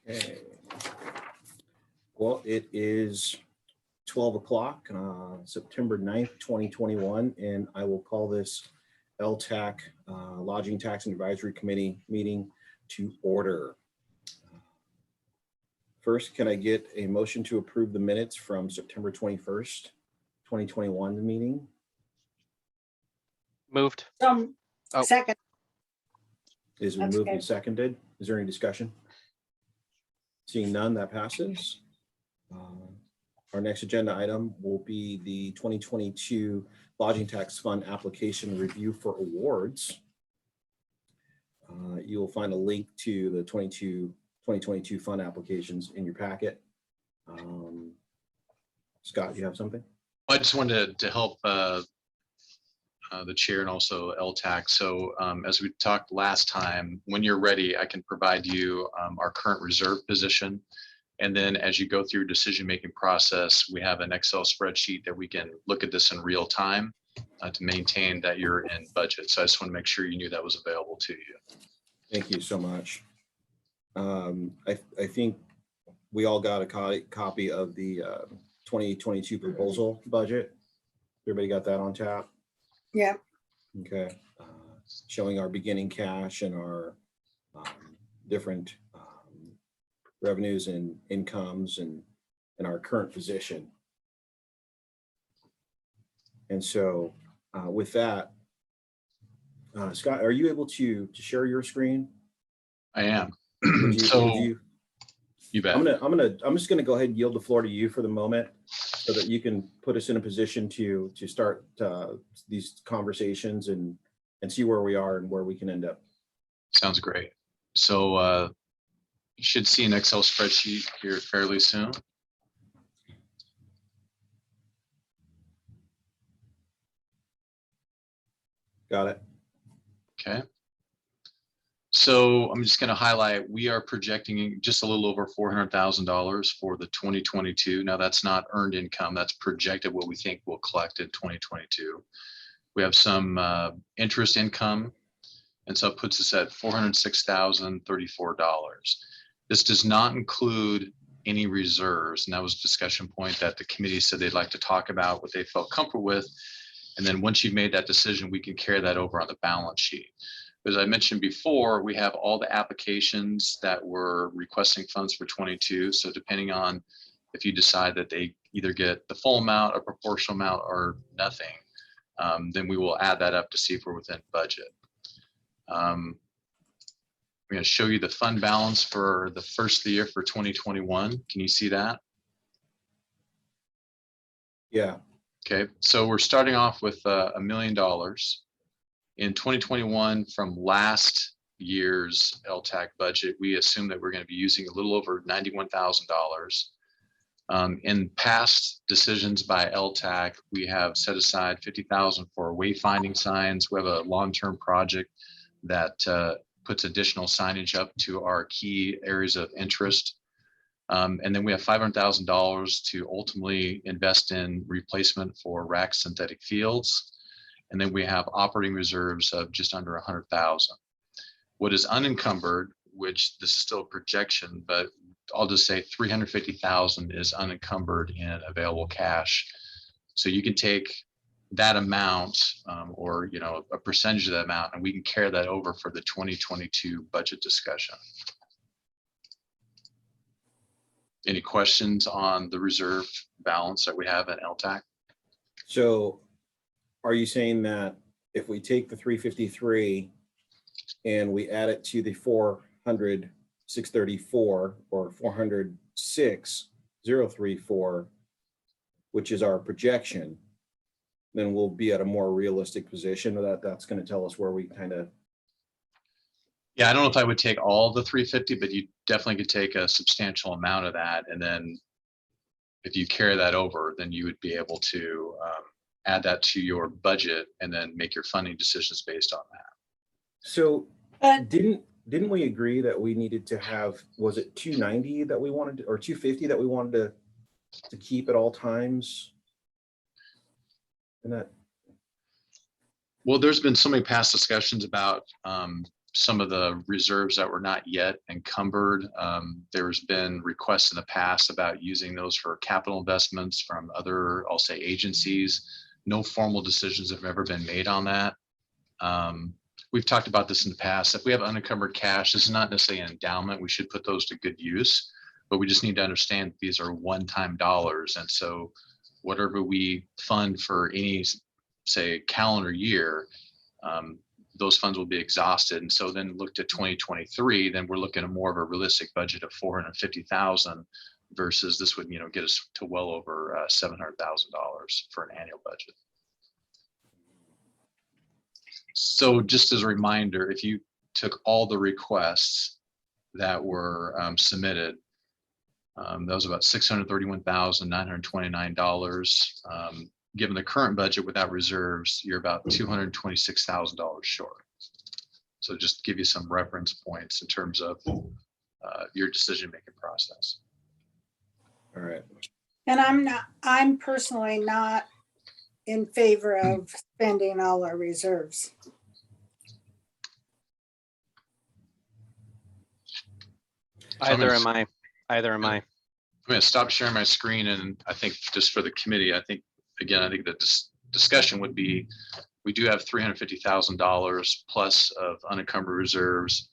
Okay. Well, it is 12 o'clock, September 9th, 2021, and I will call this LTAC Lodging Tax and Advisory Committee meeting to order. First, can I get a motion to approve the minutes from September 21st, 2021 meeting? Moved. Oh. Second. Is That's moved good. and seconded. Is there any discussion? Seeing none, that passes. Our next agenda item will be the 2022 Lodging Tax Fund Application Review for Awards. You will find a link to the 2022 fund applications in your packet. Scott, you have something? I just wanted to help the chair and also LTAC. So as we talked last time, when you're ready, I can provide you our current reserve position. And then as you go through your decision-making process, we have an Excel spreadsheet that we can look at this in real time to maintain that you're in budget. So I just want to make sure you knew that was available to you. Thank you so much. I think we all got a copy of the 2022 proposal budget. Everybody got that on tap? Yeah. Okay. Showing our beginning cash and our different revenues and incomes and our current position. And so with that, Scott, are you able to share your screen? I am. You bet. I'm just gonna go ahead and yield the floor to you for the moment so that you can put us in a position to start these conversations and see where we are and where we can end up. Sounds great. So you should see an Excel spreadsheet here fairly soon. Got it. Okay. So I'm just going to highlight, we are projecting just a little over $400,000 for the 2022. Now that's not earned income, that's projected what we think we'll collect in 2022. We have some interest income, and so it puts us at $406,034. This does not include any reserves, and that was a discussion point that the committee said they'd like to talk about what they felt comfortable with. And then once you've made that decision, we can carry that over on the balance sheet. As I mentioned before, we have all the applications that were requesting funds for 22. So depending on if you decide that they either get the full amount, a proportional amount, or nothing, then we will add that up to see if we're within budget. I'm going to show you the fund balance for the first of the year for 2021. Can you see that? Yeah. Okay, so we're starting off with $1 million. In 2021, from last year's LTAC budget, we assume that we're going to be using a little over $91,000. In past decisions by LTAC, we have set aside $50,000 for wayfinding signs. We have a long-term project that puts additional signage up to our key areas of interest. And then we have $500,000 to ultimately invest in replacement for rack synthetic fields. And then we have operating reserves of just under 100,000. What is unencumbered, which this is still a projection, but I'll just say 350,000 is unencumbered in available cash. So you can take that amount or a percentage of that amount, and we can carry that over for the 2022 budget discussion. Any questions on the reserve balance that we have at LTAC? So are you saying that if we take the 353 and we add it to the 400,634 or 406,034, which is our projection, then we'll be at a more realistic position? That's going to tell us where we kind of. Yeah, I don't know if I would take all the 350, but you definitely could take a substantial amount of that. And then if you carry that over, then you would be able to add that to your budget and then make your funding decisions based on that. So didn't we agree that we needed to have, was it 290 that we wanted to, or 250 that we wanted to keep at all times? And that. Well, there's been so many past discussions about some of the reserves that were not yet encumbered. There's been requests in the past about using those for capital investments from other, I'll say, agencies. No formal decisions have ever been made on that. We've talked about this in the past. If we have unencumbered cash, this is not necessarily an endowment. We should put those to good use, but we just need to understand these are one-time dollars. And so whatever we fund for any, say, calendar year, those funds will be exhausted. And so then look to 2023, then we're looking at more of a realistic budget of 450,000 versus this would, get us to well over $700,000 for an annual budget. So just as a reminder, if you took all the requests that were submitted, that was about $631,929. Given the current budget without reserves, you're about $226,000 short. So just give you some reference points in terms of your decision-making process. All right. And I'm personally not in favor of spending all our reserves. Either am I. I'm going to stop sharing my screen, and I think just for the committee, I think that this discussion would be, we do have $350,000 plus of unencumbered reserves.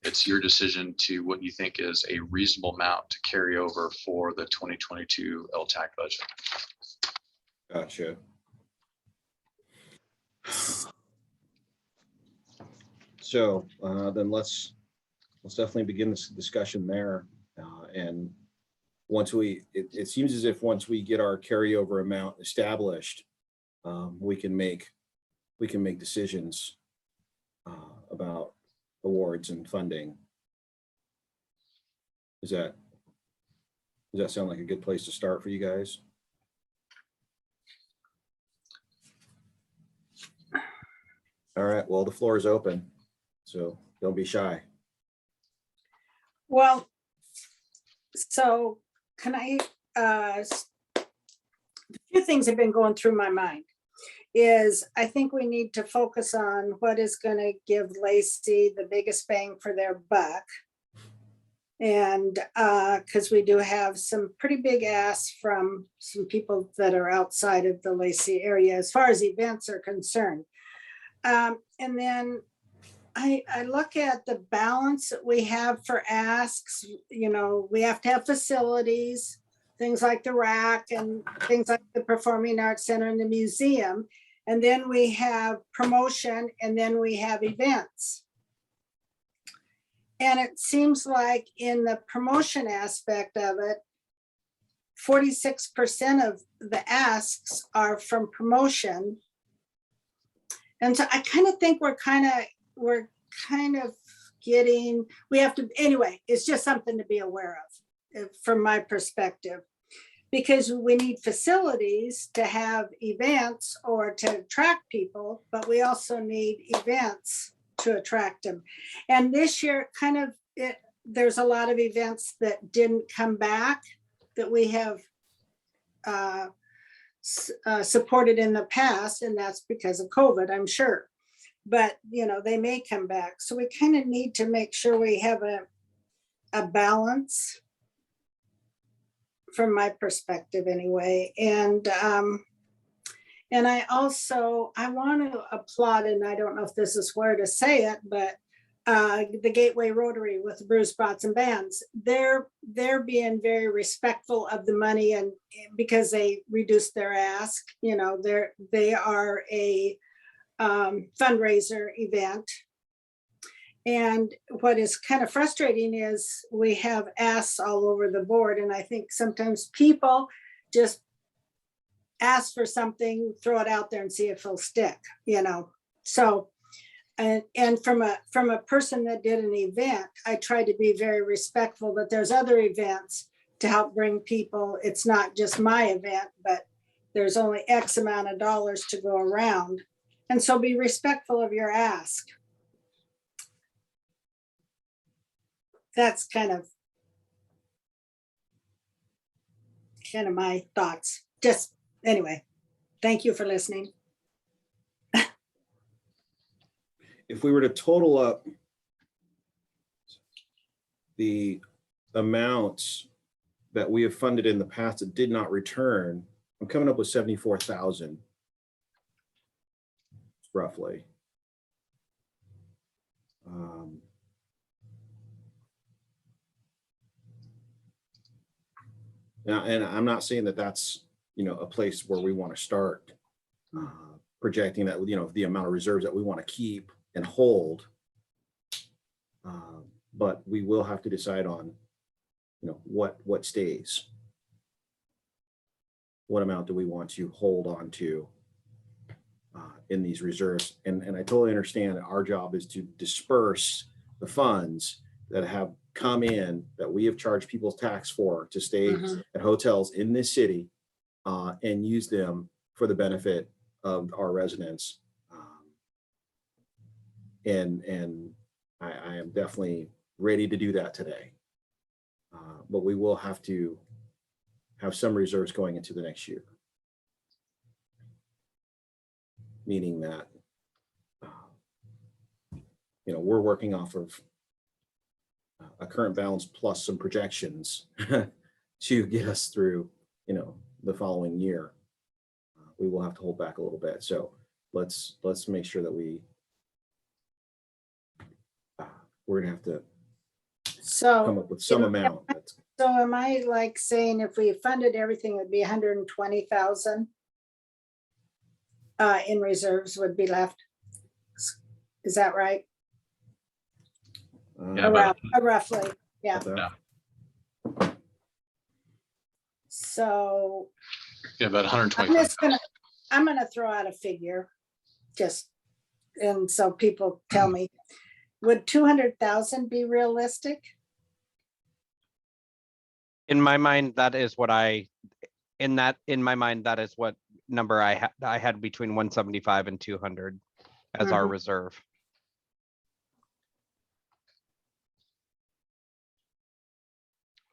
It's your decision to what you think is a reasonable amount to carry over for the 2022 LTAC budget. Gotcha. So then let's definitely begin this discussion there. And once it seems as if once we get our carryover amount established, we can make decisions about awards and funding. Does that sound like a good place to start for you guys? All right, well, the floor is open, so don't be shy. Well, so can I, a few things have been going through my mind. Is I think we need to focus on what is going to give Lacey the biggest bang for their buck. And because we do have some pretty big asks from some people that are outside of the Lacey area as far as events are concerned. And then I look at the balance that we have for asks. We have to have facilities, things like the RAC and things like the Performing Arts Center and the museum. And then we have promotion, and then we have events. And it seems like in the promotion aspect of it, 46% of the asks are from promotion. And so I kind of think we're kind of getting, we have to, anyway, it's just something to be aware of from my perspective. Because we need facilities to have events or to attract people, but we also need events to attract them. And this year, there's a lot of events that didn't come back that we have supported in the past, and that's because of COVID, I'm sure. But, they may come back. So we kind of need to make sure we have a balance, from my perspective anyway. And I want to applaud, and I don't know if this is where to say it, but the Gateway Rotary with Bruce Bots and Bands, they're being very respectful of the money, and because they reduced their ask, they are a fundraiser event. And what is kind of frustrating is we have asks all over the board. And I think sometimes people just ask for something, throw it out there and see if it'll stick, So, and from a person that did an event, I try to be very respectful that there's other events to help bring people. It's not just my event, but there's only X amount of dollars to go around. And so be respectful of your ask. That's kind of my thoughts. Just anyway, thank you for listening. If we were to total up the amounts that we have funded in the past that did not return, I'm coming up with 74,000 roughly. Now, and I'm not saying that that's, a place where we want to start projecting that, the amount of reserves that we want to keep and hold. But we will have to decide on, what stays. What amount do we want to hold on to in these reserves? And I totally understand that our job is to disperse the funds that have come in that we have charged people's tax for to stay at hotels in this city and use them for the benefit of our residents. And I am definitely ready to do that today. But we will have to have some reserves going into the next year. Meaning that, we're working off of a current balance plus some projections to get us through, the following year. We will have to hold back a little bit. So let's make sure that we're gonna have to come up with some amount. So am I like saying if we funded everything, it'd be 120,000 in reserves would be left? Is that right? Yeah, about- Roughly, yeah. Yeah. So Yeah, about 120. I'm gonna throw out a figure, and so people tell me, would 200,000 be realistic? In my mind, that is what that is what number I had between 175 and 200 as our reserve.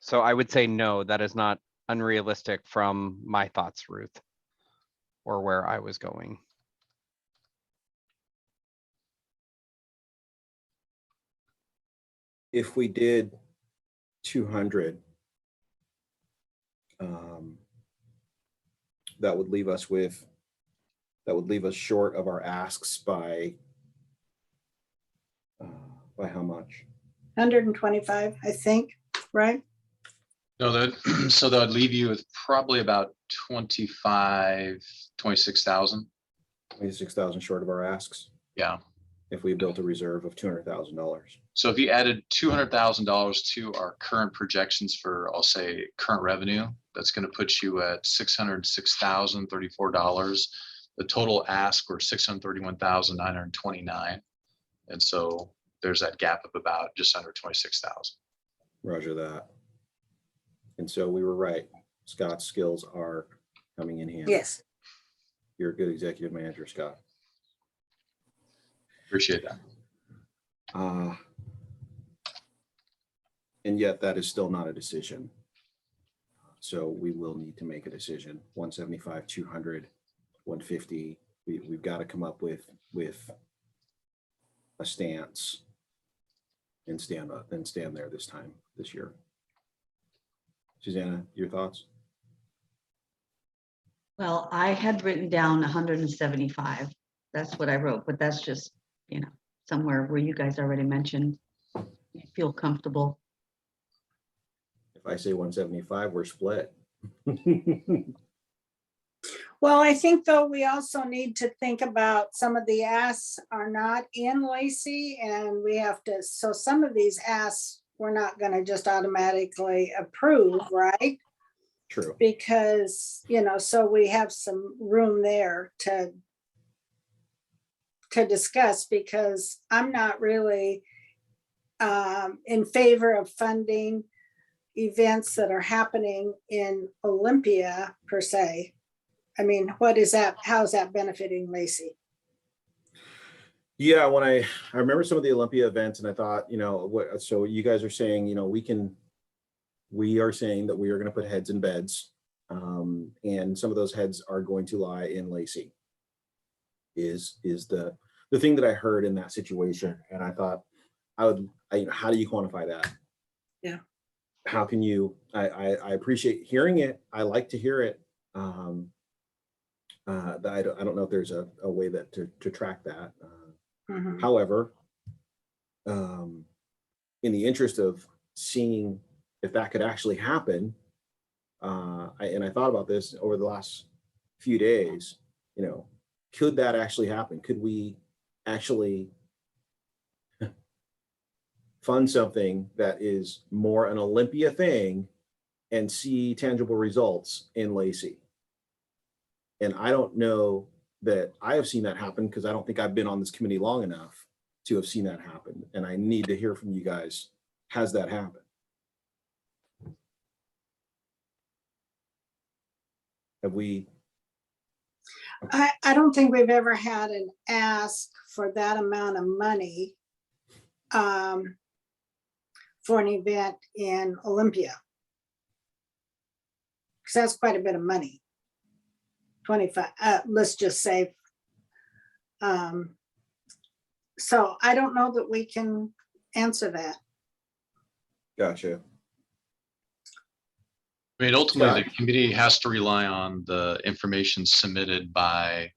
So I would say no, that is not unrealistic from my thoughts, Ruth, or where I was going. If we did 200, that would leave us short of our asks by how much? 125, I think, right? No, so that would leave you with probably about 26,000. 26,000 short of our asks. Yeah. If we built a reserve of $200,000. So if you added $200,000 to our current projections for, I'll say, current revenue, that's going to put you at $606,034. The total ask were $631,929. And so there's that gap of about just under 26,000. Roger that. And so we were right. Scott's skills are coming in handy. Yes. You're a good executive manager, Scott. Appreciate that. And yet that is still not a decision. So we will need to make a decision. 175, 200, 150. We've got to come up with a stance and stand there this year. Susanna, your thoughts? Well, I had written down 175. That's what I wrote, but that's just, somewhere where you guys already mentioned, you feel comfortable. If I say 175, we're split. Well, I think though we also need to think about some of the asks are not in Lacey, and we have to, so some of these asks we're not going to just automatically approve, right? True. Because, so we have some room there to discuss, because I'm not really in favor of funding events that are happening in Olympia per se. I mean, what is that? How's that benefiting Lacey? Yeah, when I remember some of the Olympia events, and I thought, so you guys are saying, we are saying that we are going to put heads in beds, and some of those heads are going to lie in Lacey. Is the thing that I heard in that situation, and I thought, how do you quantify that? how can you, I appreciate hearing it. I like to hear it. I don't know if there's a way that to track that. Mhm. However, in the interest of seeing if that could actually happen, and I thought about this over the last few days, you know, could that actually happen? Could we actually fund something that is more an Olympia thing and see tangible results in Lacey? And I don't know that I have seen that happen because I don't think I've been on this committee long enough to have seen that happen. And I need to hear from you guys. Has that happened? Have we? I don't think we've ever had an ask for that amount of money for an event in Olympia. Because that's quite a bit of money. 25, let's just say. So I don't know that we can answer that. Gotcha. I mean, ultimately, the Scott? committee has to rely on the information submitted by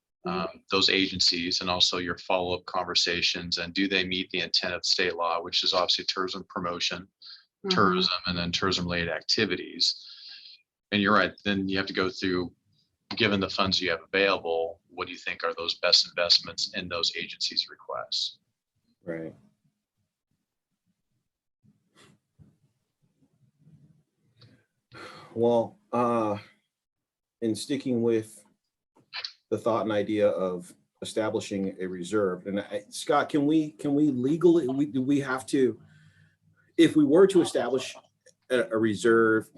those agencies and also your follow-up conversations. And do they meet the intent of state law, which is obviously tourism promotion, Mhm. tourism, and then tourism-related activities. And you're right, then you have to go through, given the funds you have available, what do you think are those best investments in those agencies' requests? Right. Well, in sticking with the thought and idea of establishing a reserve, and Scott, can we legally, do we have to, if we were to establish a reserve,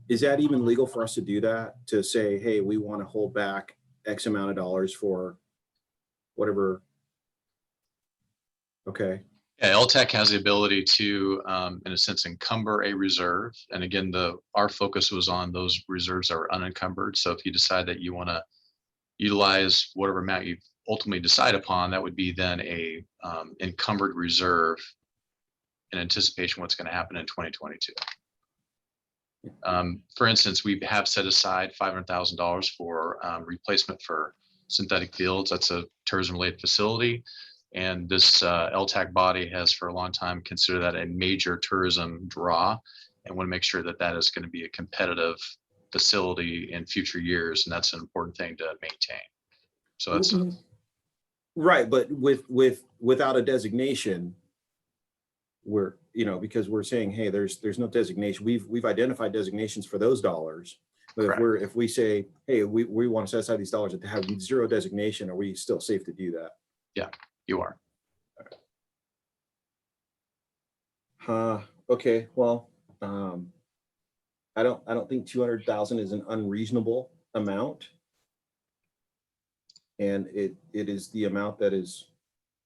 is that even legal for us to do that? To say, hey, we want to hold back X amount of dollars for whatever? Okay. Yeah, LTAC has the ability to, in a sense, encumber a reserve. And again, our focus was on those reserves that are unencumbered. So if you decide that you want to utilize whatever amount you ultimately decide upon, that would be then a encumbered reserve in anticipation of what's going to happen in 2022. For instance, we have set aside $500,000 for replacement for synthetic fields. That's a tourism-related facility. And this LTAC body has for a long time considered that a major tourism draw and want to make sure that that is going to be a competitive facility in future years. And that's an important thing to maintain. So that's right. But without a designation, we're, because we're saying, hey, there's no designation. We've identified designations for those dollars. But correct. if we say, hey, we want to set aside these dollars that have zero designation, are we still safe to do that? Yeah, you are. Okay. Well, I don't think 200,000 is an unreasonable amount. And it is the amount that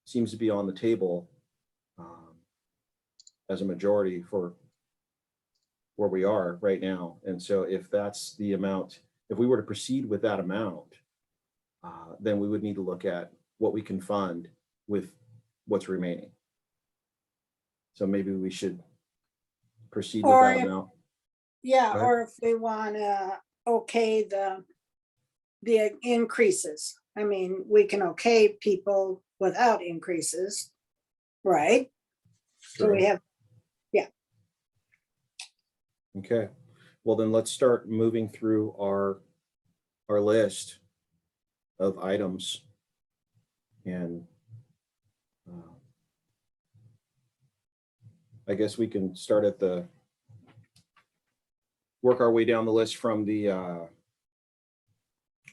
seems to be on the table as a majority for where we are right now. And so if that's the amount, if we were to proceed with that amount, then we would need to look at what we can fund with what's remaining. So maybe we should proceed with that amount. Yeah, Go ahead. or if we want to okay the increases. I mean, we can okay people without increases, right? So we have, Okay. Well, then let's start moving through our list of items. And I guess we can start at work our way down the list from the,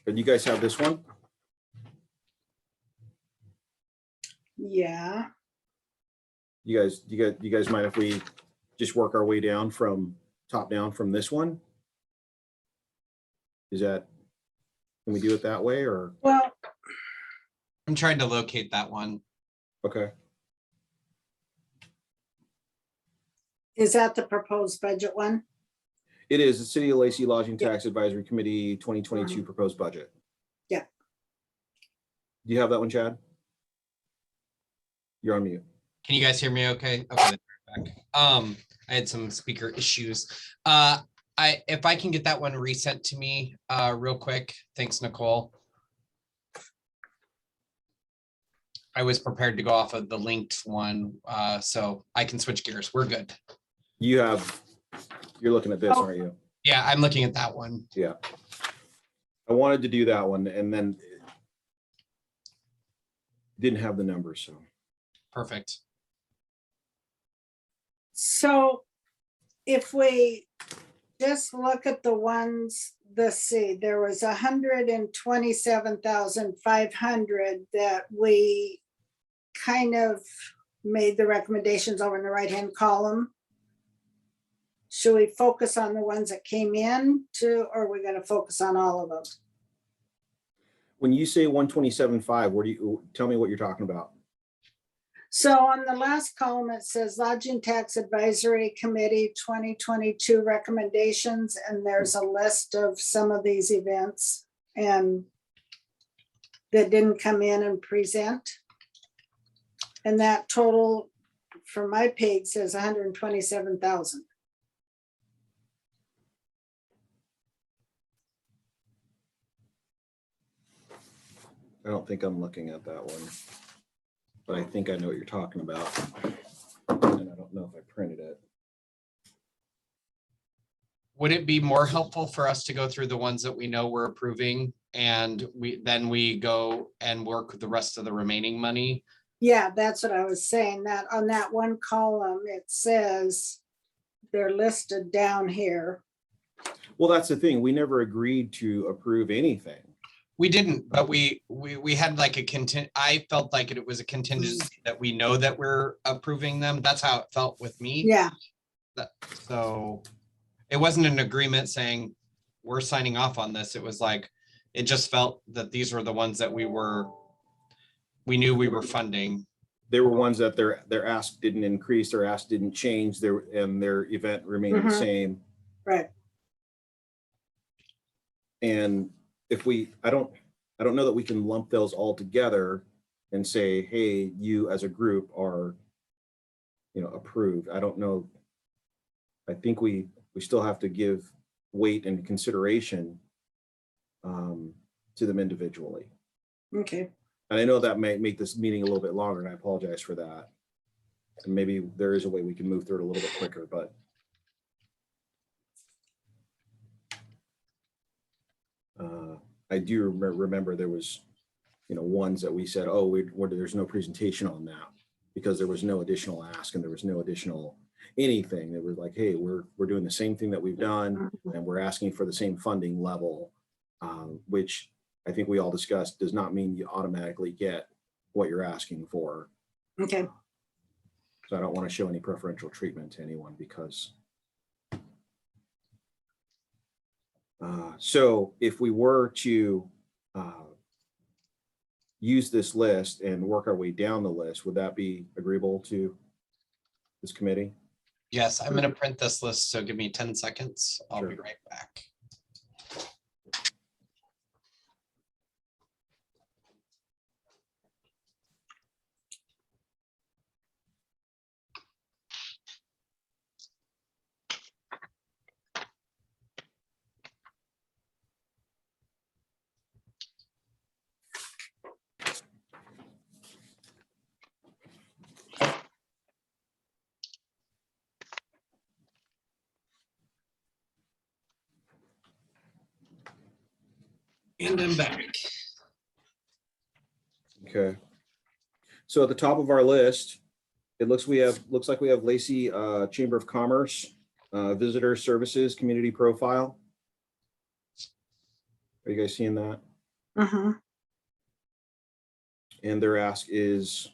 and you guys have this one? yeah. You guys mind if we just work our way down from top down from this one? Can we do it that way or? Well, I'm trying to locate that one. Okay. is that the proposed budget one? It is the City of Lacey Lodging Tax Advisory Committee 2022 proposed budget. Yeah. Do you have that one, Chad? You're on mute. Can you guys hear me okay? Okay, then back. I had some speaker issues. If I can get that one resent to me real quick. Thanks, Nicole. I was prepared to go off of the linked one, so I can switch gears. We're good. You're looking at this, Oh. aren't you? Yeah, I'm looking at that one. Yeah. I wanted to do that one and then it didn't have the numbers, so. Perfect. So if we just look at the ones, let's see, there was 127,500 that we kind of made the recommendations over in the right-hand column. Should we focus on the ones that came in to, or are we gonna focus on all of them? When you say 127.5, where do you, tell me what you're talking about? So on the last column, it says Lodging Tax Advisory Committee 2022 recommendations, and there's a list of some of these events and that didn't come in and present. And that total for my page says 127,000. I don't think I'm looking at that one, but I think I know what you're talking about. And I don't know if I printed it. Would it be more helpful for us to go through the ones that we know we're approving and we go and work the rest of the remaining money? Yeah, that's what I was saying, that on that one column, it says they're listed down here. Well, that's the thing. We never agreed to approve anything. We didn't, but we had like a content, I felt like it was a contingency that we know that we're approving them. That's how it felt with me. Yeah, So it wasn't an agreement saying we're signing off on this. It was like, it just felt that these were the ones that we knew we were funding. There were ones that their ask didn't increase, their ask didn't change, and their event remained the Mhm. same. right. And if I don't know that we can lump those all together and say, hey, you as a group are, approved. I don't know. I think we still have to give weight and consideration to them individually. Okay. And I know that may make this meeting a little bit longer, and I apologize for that. And maybe there is a way we can move through it a little bit quicker, but I do remember there was, ones that we said, oh, there's no presentation on that because there was no additional ask and there was no additional anything. That was like, hey, we're doing the same thing that we've done and we're asking for the same funding level, which I think we all discussed does not mean you automatically get what you're asking for. Okay. So I don't want to show any preferential treatment to anyone because. So if we were to use this list and work our way down the list, would that be agreeable to this committee? Yes, I'm gonna print this list, so give me 10 seconds. I'll be Sure. right back. And I'm back. Okay. So at the top of our list, it looks like we have Lacey, Chamber of Commerce, Visitor Services, Community Profile. Are you guys seeing that? Uh-huh. And their ask is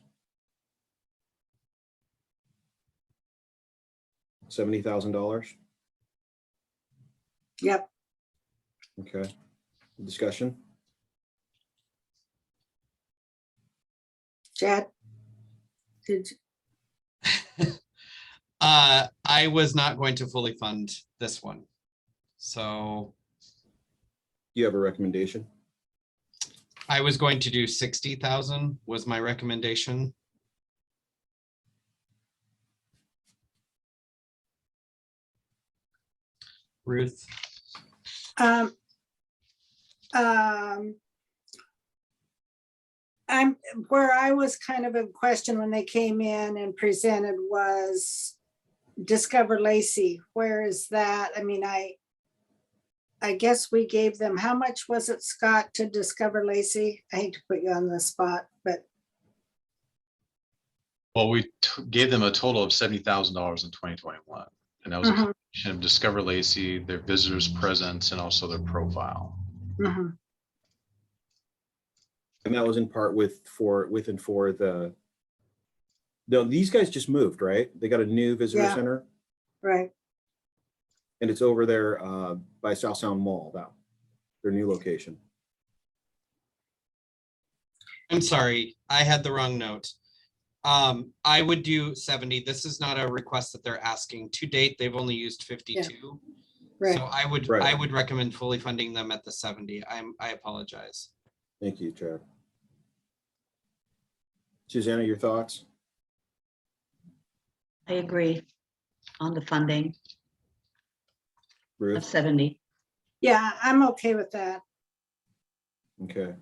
$70,000. Yep. Okay. Discussion. Chad? Did you? I was not going to fully fund this one. So You have a recommendation? I was going to do 60,000 was my recommendation. Ruth? Um, where I was kind of in question when they came in and presented was Discover Lacey. Where is that? I mean, I guess we gave them, how much was it, Scott, to Discover Lacey? I hate to put you on the spot, but Well, we gave them a total of $70,000 in 2021. And that was a Mhm, combination of Discover Lacey, their visitors presence, and also their profile. mhm. And that was in part with and for the, no, these guys just moved, right? They got a new visitor Yeah. center Right. and it's over there by South Sound Mall, their new location. I'm sorry, I had the wrong note. I would do 70. This is not a request that they're asking. To date, they've only used 52. Right. So I Right. would recommend fully funding them at the 70. I apologize. Thank you, Chad. Susanna, your thoughts? I agree on the funding of Ruth? 70. Yeah, I'm okay with that. Okay.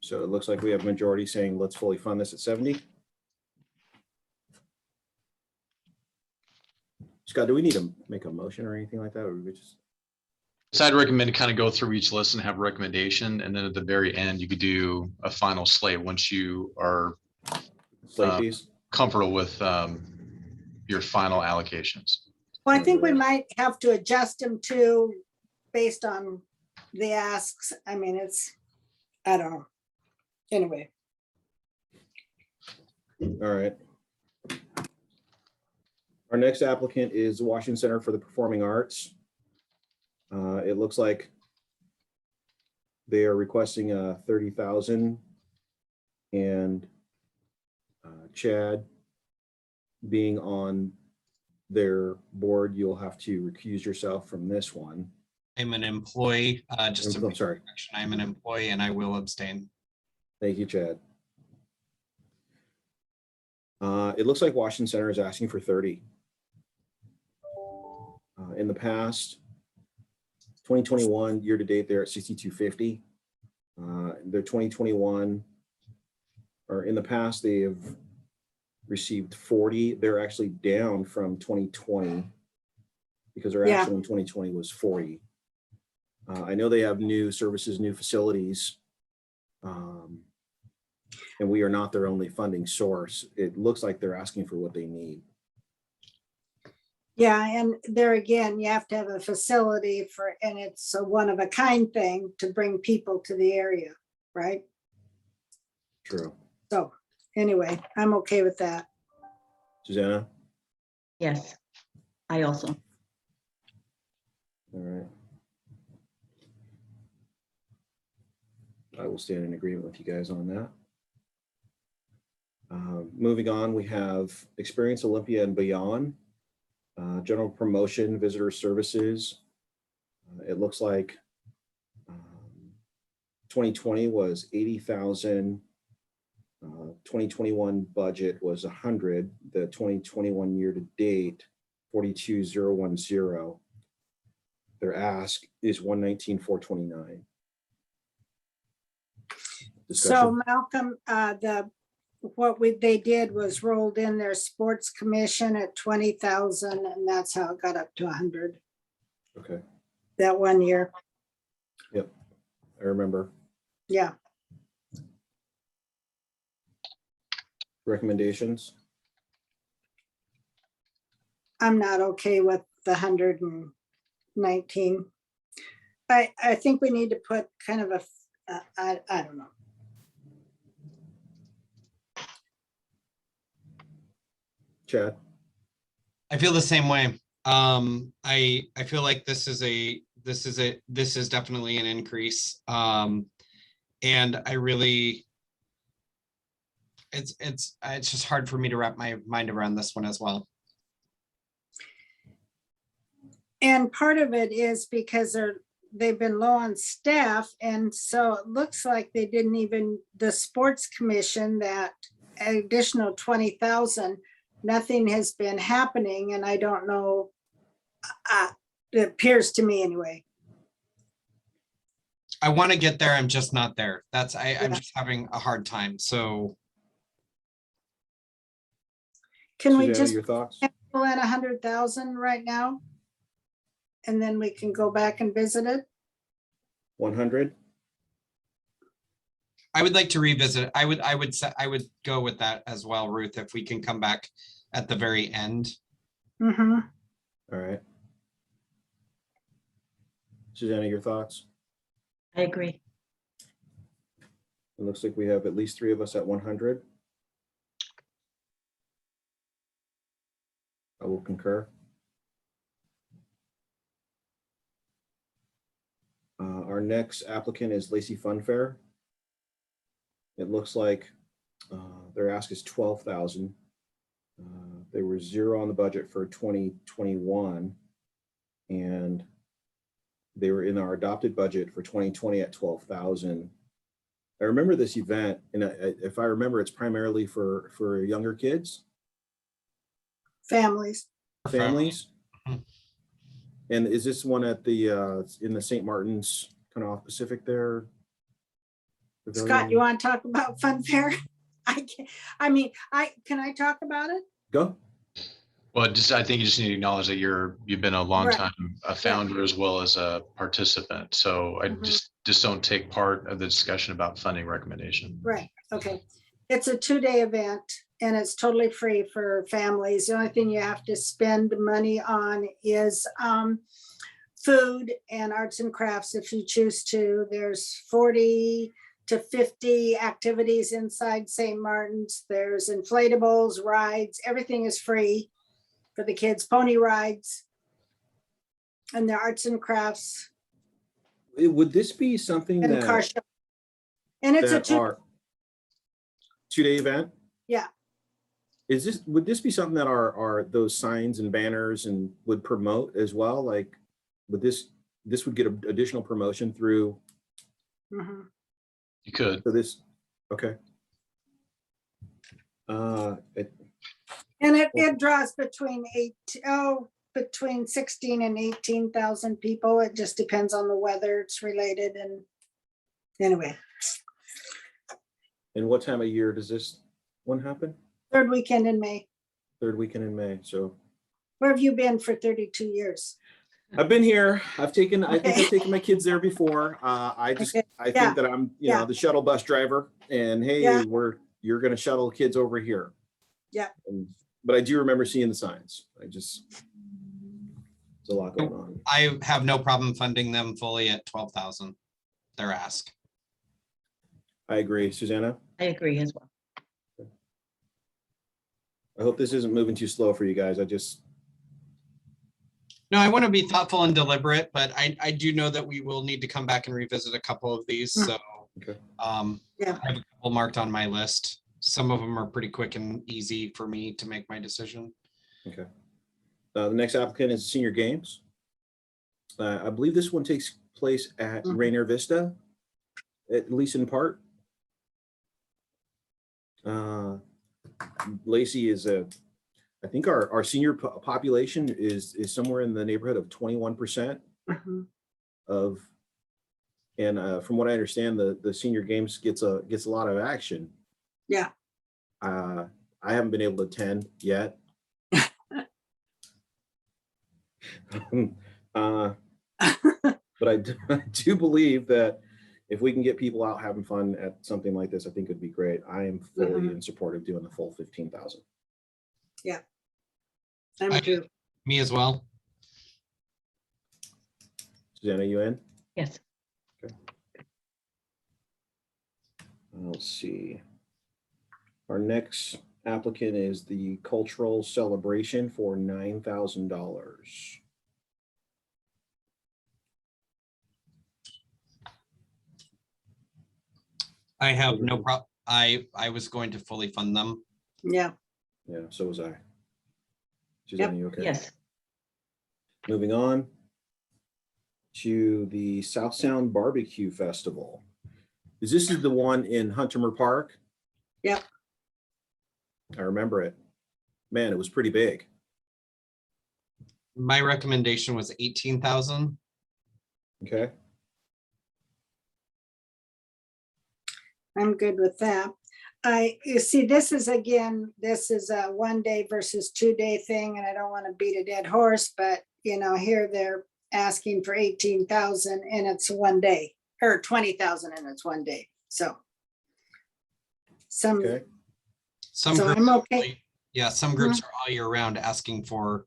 So it looks like we have majority saying let's fully fund this at 70. Scott, do we need to make a motion or anything like that? Or we just, So I'd recommend to kind of go through each list and have a recommendation. And then at the very end, you could do a final slate once you are slate these? comfortable with your final allocations. Well, I think we Right. might have to adjust them too, based on the asks. I mean, it's, I don't know. Anyway, All right. Our next applicant is the Washington Center for the Performing Arts. It looks like they are requesting 30,000, and Chad, being on their board, you'll have to recuse yourself from this one. I'm an employee, just to I'm sorry. correction, I'm an employee and I will abstain. Thank you, Chad. It looks like Washington Center is asking for 30. In the past, 2021 year to date, they're at 6250. Their 2021, or in the past, they have received 40. They're actually down from 2020 because their Yeah. actual in 2020 was 40. I know they have new services, new facilities. And we are not their only funding source. It looks like they're asking for what they need. yeah, and there again, you have to have a facility for, and it's a one of a kind thing to bring people to the area, right? True. So anyway, I'm okay with that. Susanna? Yes, I also. All right. I will stand in agreement with you guys on that. Moving on, we have Experience Olympia and Beyond, general promotion, visitor services. It looks like 2020 was 80,000. 2021 budget was 100. The 2021 year to date, 42,010. Their ask is 119,429. So Malcolm, they did was rolled in their sports commission at 20,000, and that's how it got up to 100 Okay, that one year. I remember. Yeah, Recommendations? I'm not okay with the 119. I think we need to put kind of a, I don't know. Chad? I feel the same way. I feel like this is definitely an increase. And I really, it's just hard for me to wrap my mind around this one as well. And part of it is because they've been low on staff. And so it looks like they didn't even, the sports commission, that additional 20,000, nothing has been happening. And I don't know It appears to me anyway. I want to get there. I'm just not there. I'm Yeah. just having a hard time. So Can we Susanna, just your thoughts? pull in 100,000 right now? And then we can go back and visit it? 100? I would like to revisit. I would go with that as well, Ruth, if we can come back at the very end. Mm-hmm. All right. Susanna, your thoughts? I agree. It looks like we have at least 3 of us at 100. I will concur. Our next applicant is Lacey Funfair. It looks like their ask is 12,000. They were 0 on the budget for 2021, and they were in our adopted budget for 2020 at 12,000. I remember this event, and if I remember, it's primarily for younger kids, Families. families. Mhm. And is this one at the in the St. Martin's kind of off Pacific there? Scott, you want to talk about Fun Fair? Can I talk about it? Go. Well, I think you just need to acknowledge that you've been a long Right. time a founder as well as a participant. So I Mhm. just don't take part of the discussion about funding recommendation. Right, okay. It's a 2-day event and it's totally free for families. The only thing you have to spend money on is food and arts and crafts if you choose to. There's 40 to 50 activities inside St. Martin's. There's inflatables, rides, everything is free for the kids, pony rides, and the arts and crafts Would this be something and car that show. And it's a that are 2-day event? Yeah. Would this be something that are those signs and banners and would promote as well? Like, would this would get additional promotion through Mhm. You could. for this? Okay. And it draws between 16 and 18,000 people. It just depends on the weather it's related. And anyway, And what time of year does this one happen? 3rd weekend in May. 3rd weekend in May. So Where have you been for 32 years? I've been here. I think Okay. I've taken my kids there before. I Okay. think Yeah. that I'm, Yeah. the shuttle bus driver, and hey, Yeah. you're going to shuttle kids over here. Yeah. But I do remember seeing the signs. There's a lot going on. I have no problem funding them fully at 12,000. Their ask. I agree. Susanna, I agree as well. I hope this isn't moving too slow for you guys. No, I want to be thoughtful and deliberate, but I do know that we will need to come back and revisit a couple of these. So Okay. Yeah. I have a couple marked on my list. Some of them are pretty quick and easy for me to make my decision. Okay. The next applicant is Senior Games. I believe this one takes place at Mhm. Rainier Vista, at least in part. Lacey is I think our senior population is somewhere in the neighborhood of 21% Mhm. of, and from what I understand, the Senior Games gets a lot of action. Yeah. I haven't been able to attend yet. But I do believe that if we can get people out having fun at something like this, I think it'd be great. I am fully in support of doing the full 15,000. I'm too. Me as well. Susanna, you in? Yes. Let's see. Our next applicant is the Cultural Celebration for $9,000. I have no problem. I was going to fully fund them. Yeah. Yeah, so was I. Susanna, you okay? Yes. Moving on to the South Sound Barbecue Festival. Is this the one in Huntermer Park? My recommendation was 18,000. Okay, I'm good with that. You see, this is a 1 day versus 2 day thing, and I don't want to beat a dead horse, but here they're asking for 18,000 and it's 1 day, or 20,000 and it's 1 day. So okay. Some So groups, I'm are okay. all- yeah, some groups are all year round asking for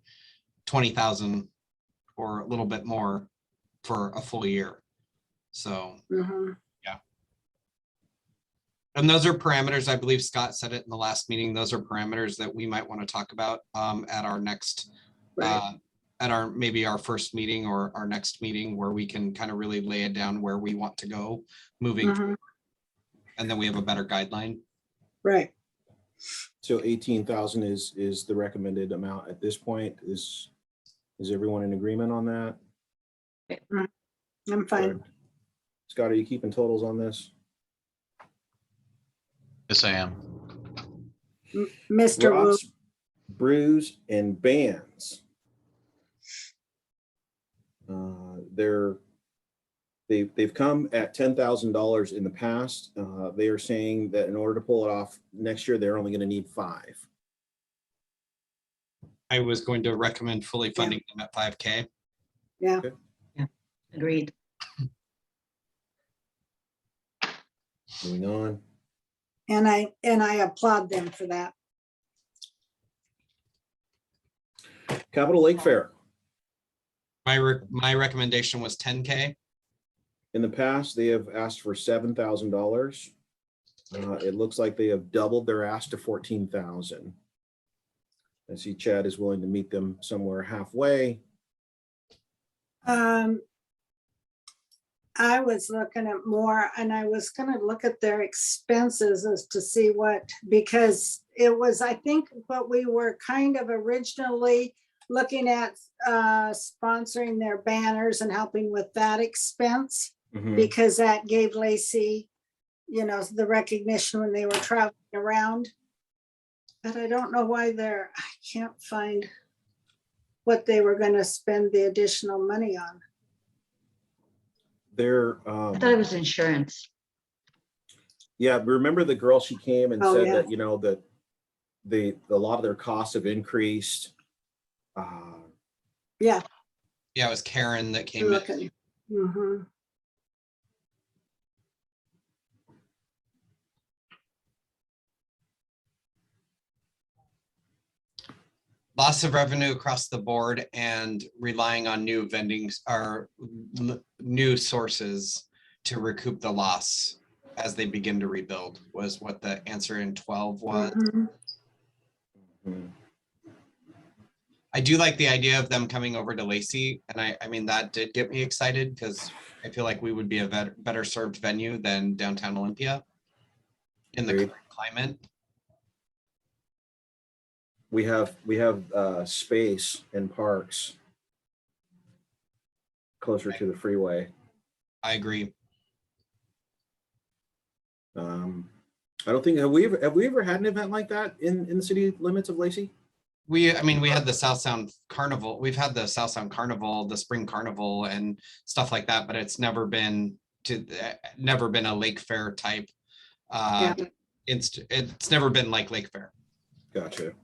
20,000 or a little bit more for a full year. So, mhm, and those are parameters, I believe Scott said it in the last meeting, those are parameters that we might want to talk about at our next, right. maybe our first meeting or our next meeting where we can kind of really lay it down where we want to go moving, Mhm, and then we have a better guideline. right. So 18,000 is the recommended amount at this point. Is everyone in agreement on that? I'm fine. Correct. Scott, are you keeping totals on this? Yes, I am. Mr. Wu, Rots, brews, and bands. They've come at $10,000 in the past. They are saying that in order to pull it off next year, they're only going to need 5. I was going to recommend fully funding them at 5K. yeah. Okay. Agreed. Moving on. And I applaud them for that. Capital Lake Fair. My recommendation was 10K. In the past, they have asked for $7,000. It looks like they have doubled their ask to 14,000. I see Chad is willing to meet them somewhere halfway. I was looking at more, and I was gonna look at their expenses as to see what, because it was, I think, what we were kind of originally looking at, sponsoring their banners and helping with that expense, because that gave Lacey, the recognition when they were traveling around. But I don't know why I can't find what they were gonna spend the additional money on. They're, I thought it was insurance. yeah, remember the girl, she came and Oh, said yeah. that, a lot of their costs have increased. Yeah. Yeah, it was Karen that came in. Looking. Mhm. Loss of revenue across the board and relying on new vendings or new sources to recoup the loss as they begin to rebuild was what the answer in 12 was. Mhm. Mhm. I do like the idea of them coming over to Lacey, and I mean that did get me excited because I feel like we would be a better served venue than downtown Olympia in the Agreed. current climate. We have space and parks closer to the freeway. I agree. I don't think, have we ever had an event like that in the city limits of Lacey? I mean, we had the South Sound Carnival. We've had the South Sound Carnival, the Spring Carnival, and stuff like that, but it's never been a Lake Fair type. Yeah. It's never been like Lake Fair. Gotcha.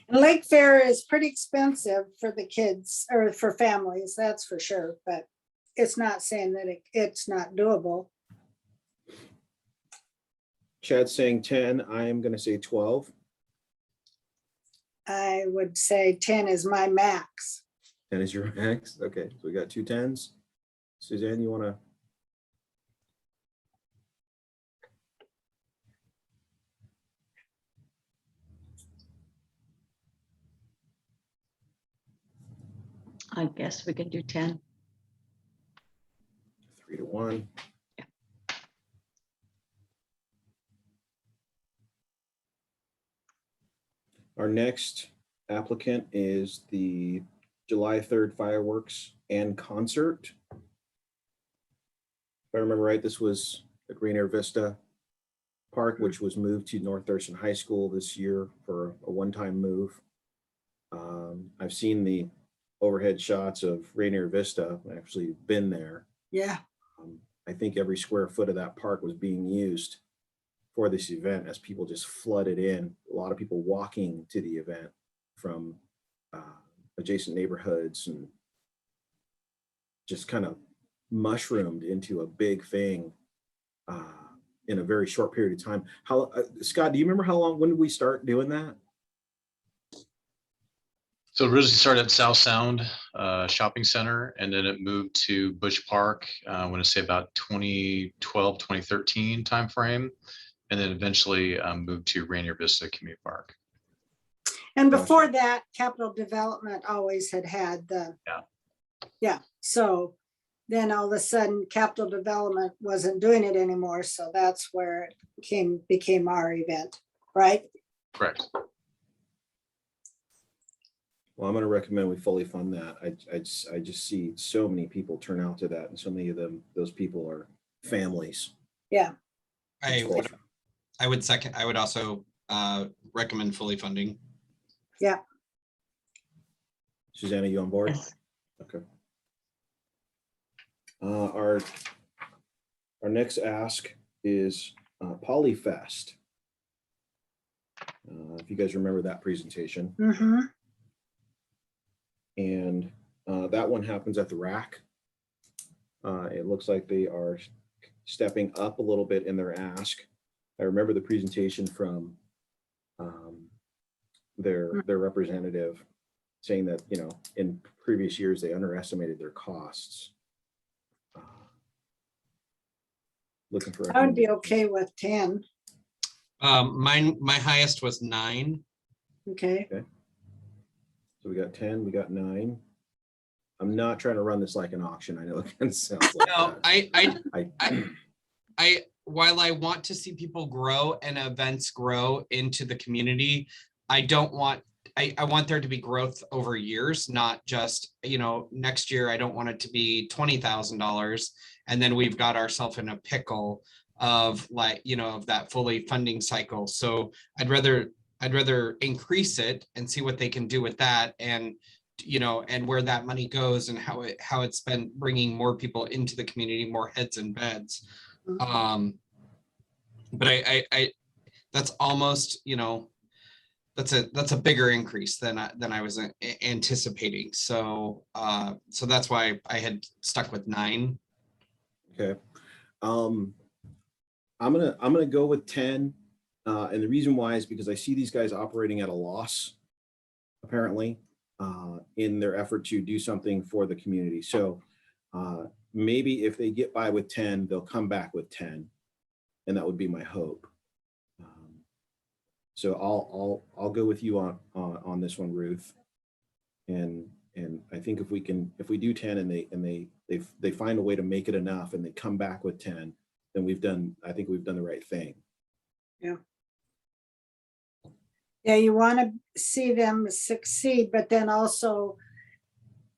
And Lake Fair is pretty expensive for the kids or for families, that's for sure, but it's not saying that it's not doable. Chad's saying 10, I am gonna say 12. I would say 10 is my max. 10 is your max. Okay, so we got 2 10s. Suzanne, you wanna? I guess we can do 10. 3 to 1. Our next applicant is the July 3rd fireworks and concert. If I remember right, this was the Green Air Vista Park, which was moved to North Thurston High School this year for a one-time move. I've seen the overhead shots of Rainier Vista. I've actually been there. Yeah. I think every square foot of that park was being used for this event as people just flooded in. A lot of people walking to the event from adjacent neighborhoods, and just kind of mushroomed into a big thing in a very short period of time. How Scott, do you remember how long? When did we start doing that? So it originally started at South Sound Shopping Center, and then it moved to Bush Park, I want to say about 2012, 2013 timeframe, and then eventually moved to Rainier Vista Community Park. And Gotcha. before that, capital development always had the. Yeah. Yeah, so then all of a sudden, capital development wasn't doing it anymore, so that's where it became our event, right? Correct. Well, I'm going to recommend we fully fund that. I just see so many people turn out to that, and so many of those people are families. Yeah. I would second, I would also recommend fully funding. Yeah. Susanna, you on board? Yes. Okay. Our next ask is Polyfest. If you guys remember that presentation. Mm-hmm. And that one happens at the rack. It looks like they are stepping up a little bit in their ask. I remember the presentation from their representative saying that, you know, in previous years they underestimated their costs. Looking for. I would be okay with 10. My highest was 9. Okay. So we got 10, we got 9. I'm not trying to run this like an auction. I know it kind of sounds like No, that. While I want to see people grow and events grow into the community, I want there to be growth over years, not just, you know, next year. I don't want it to be $20,000 and then we've got ourselves in a pickle of, like, you know, of that fully funding cycle. So I'd rather increase it and see what they can do with that, and, you know, and where that money goes and how it's been bringing more people into the community, more heads and beds. But I that's almost, you know, that's a bigger increase than I was anticipating. So so that's why I had stuck with 9. Okay. I'm gonna go with 10. And the reason why is because I see these guys operating at a loss, apparently, in their effort to do something for the community. So maybe if they get by with 10, they'll come back with 10, and that would be my hope. So I'll go with you on this one, Ruth. And I think if we do 10 and they find a way to make it enough and they come back with 10, then I think we've done the right thing. Yeah. Yeah, you want to see them succeed, but then also,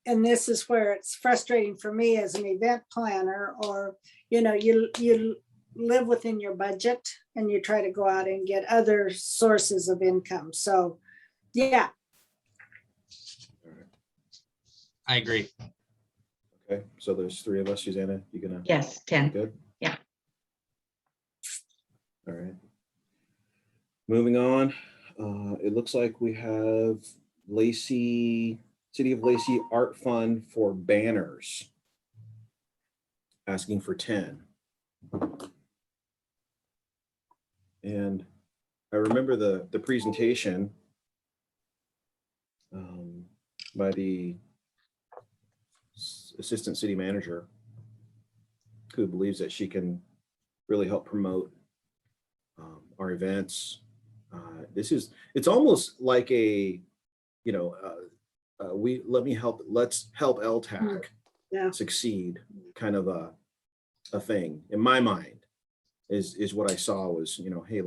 and this is where it's frustrating for me as an event planner, or, you know, you live within your budget and you try to go out and get other sources of income. So, yeah. I agree. Okay, so there's 3 of us. Susanna, you gonna? Yes, 10. Good. Yeah. All right. Moving on. It looks like we have City of Lacey Art Fund for banners, asking for 10. And I remember the presentation by the assistant city manager, who believes that she can really help promote our events. It's almost like a, you know, let's help LTAC succeed kind of a thing in my mind is what I saw was, you know, hey,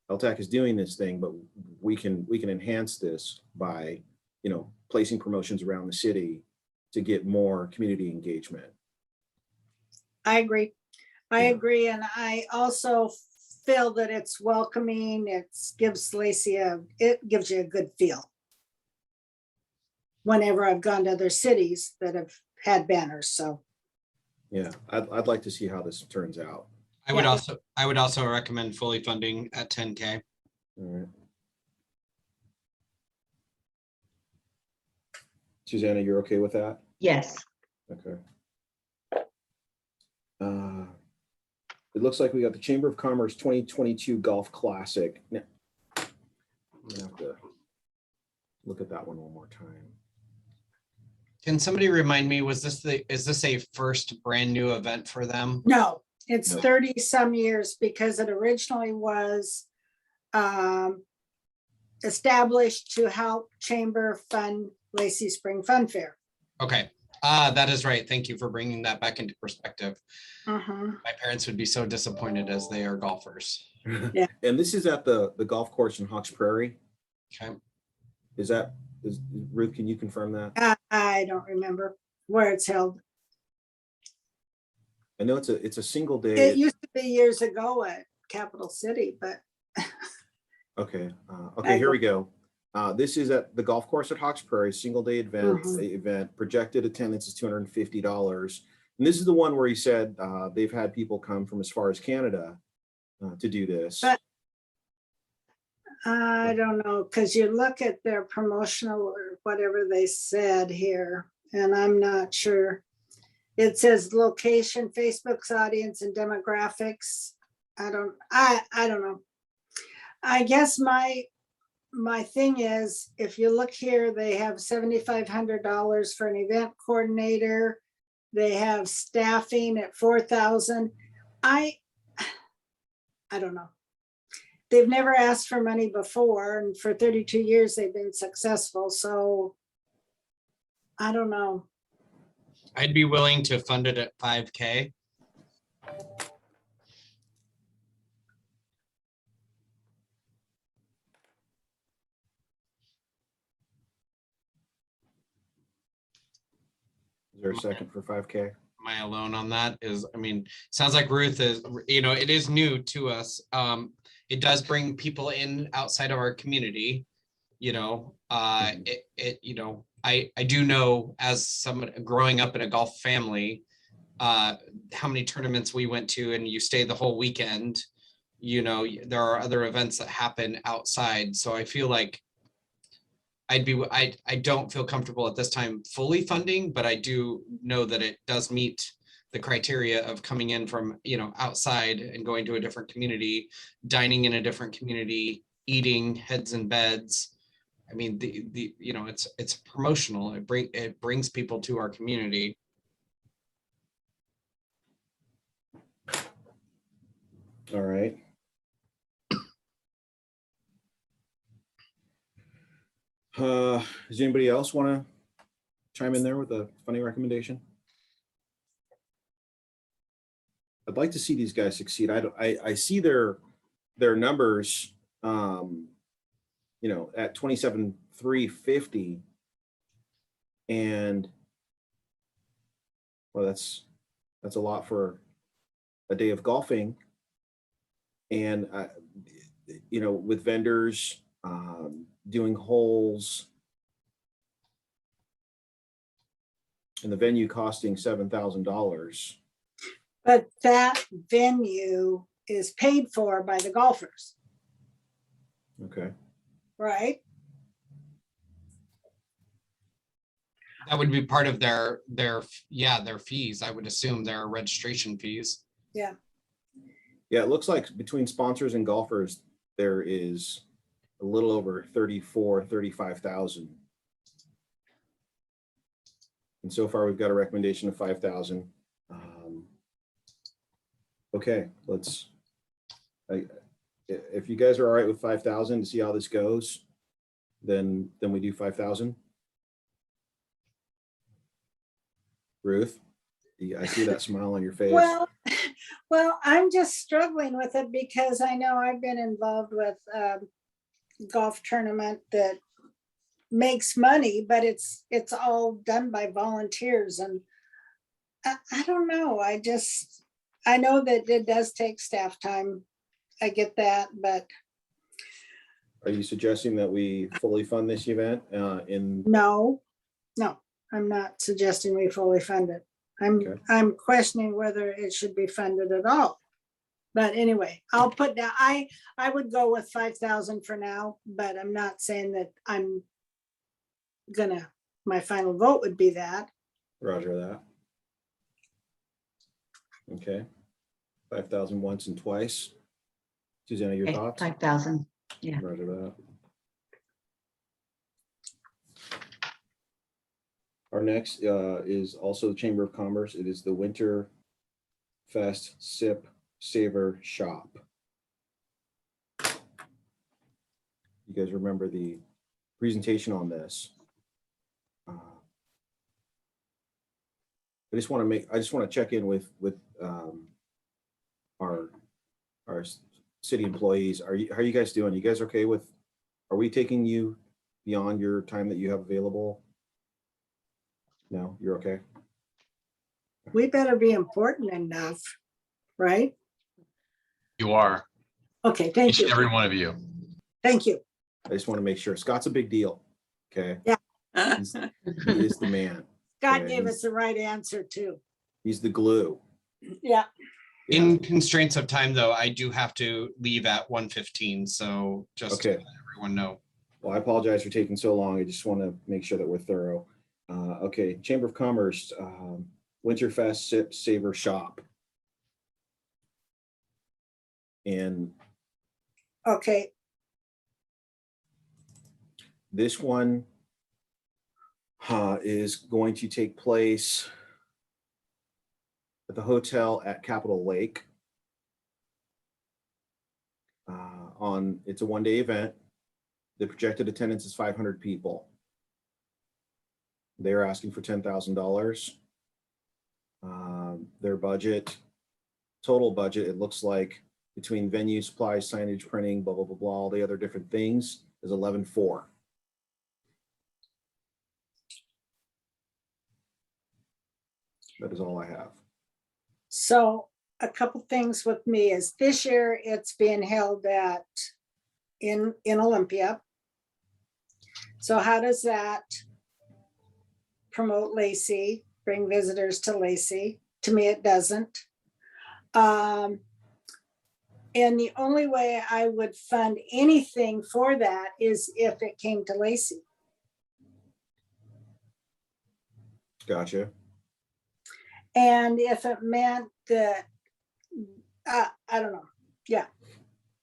LTAC is doing this thing, but we can enhance this by, you know, placing promotions around the city to get more community engagement. I agree. I Yeah. agree. And I also feel that it's welcoming. It gives Lacey it gives you a good feel whenever I've gone to other cities that have had banners, so. Yeah, I'd like to see how this turns out. I would Yeah. also recommend fully funding at 10K. All right. Susanna, you're okay with that? Yes, Okay. It looks like we got the Chamber of Commerce 2022 Golf Classic. Now, I'm gonna have to look at that one more time. Can somebody remind me, is this a first brand new event for them? No, it's No. 30 some years because it originally was established to help Chamber fund Lacey Spring Fun Fair. Okay, that is right. Thank you for bringing that back into perspective. Mhm. My parents would be so disappointed as they are golfers. Yeah. And this is at the golf course in Hawks Prairie. Okay, Is Ruth, can you confirm that? I don't remember where it's held. I know it's a single It day. used to be years ago at Capital City, but Okay, okay, here we go. This is at the golf course at Hawks Prairie, single day event, projected attendance is $250. And this is the one where he said they've had people come from as far as Canada to do this. But I don't know, because you look at their promotional or whatever they said here, and I'm not sure. It says location, Facebook's audience and demographics. I don't know. I guess my thing is, if you look here, they have $7,500 for an event coordinator. They have staffing at 4,000. I don't know. They've never asked for money before, and for 32 years they've been successful. So I don't know. I'd be willing to fund it at 5K. Is there a second for 5K? Am I alone on that? Sounds like Ruth is, it is new to us. It does bring people in outside of our community, I do know, as someone growing up in a golf family, how many tournaments we went to, and you stay the whole weekend. There are other events that happen outside. So I feel like I don't feel comfortable at this time fully funding, but I do know that it does meet the criteria of coming in from, outside and going to a different community, dining in a different community, eating heads and beds. I mean, it's promotional. It brings people to our community. All right. Does anybody else want to chime in there with a funding recommendation? I'd like to see these guys succeed. I see their numbers, at 27,350, and well, that's a lot for a day of golfing, and with vendors doing holes, and the venue costing $7,000. But that venue is paid for by the golfers, Okay. right? That would be part of their fees. I would assume their registration fees. Yeah. Yeah, it looks like between sponsors and golfers, there is a little over 35,000. And so far, we've got a recommendation of 5,000. Okay, if you guys are all right with 5,000 to see how this goes, then we do 5,000. Ruth, I see that smile on your face. Well, I'm just struggling with it because I know I've been involved with a golf tournament that makes money, but it's all done by volunteers, and I don't know. I know that it does take staff time. I get that, but Are you suggesting that we fully fund this event no, No, I'm not suggesting we fully fund it. Okay. I'm questioning whether it should be funded at all. But anyway, I'll put down, I would go with 5,000 for now, but I'm not saying that I'm gonna, my final vote would be that. Roger that. Okay. 5,000 once and twice. Susanna, your Okay, thoughts? 5,000. Yeah. Roger that. Our next is also the Chamber of Commerce. It is the Winter Fest Sip Savor Shop. You guys remember the presentation on this? I just want to check in with our city employees. How are you guys doing? You guys okay with? Are we taking you beyond your time that you have available? No, you're okay. We better be important enough, right? You are, Okay, thank each and you. every one of you. Thank you. I just want to make sure. Scott's a big deal. Okay. Yeah. He is the man. God Okay, gave he's- us the right answer too. He's the glue. Yeah, Yeah. In constraints of time, though, I do have to leave at 1:15, so just to Okay. let everyone know. Well, I apologize for taking so long. I just want to make sure that we're thorough. Okay, Chamber of Commerce, Winterfest Sip Savor Shop. And okay, this one is going to take place at the hotel at Capitol Lake. It's a one-day event. The projected attendance is 500 people. They're asking for $10,000. Their budget, total budget, it looks like between venue, supplies, signage, printing, blah, blah, blah, blah, all the other different things is 11,400. That is all I have. so a couple things with me is this year it's being held in Olympia. So how does that promote Lacey, bring visitors to Lacey? To me, it doesn't. And the only way I would fund anything for that is if it came to Lacey. Gotcha. And if it meant that, I don't know.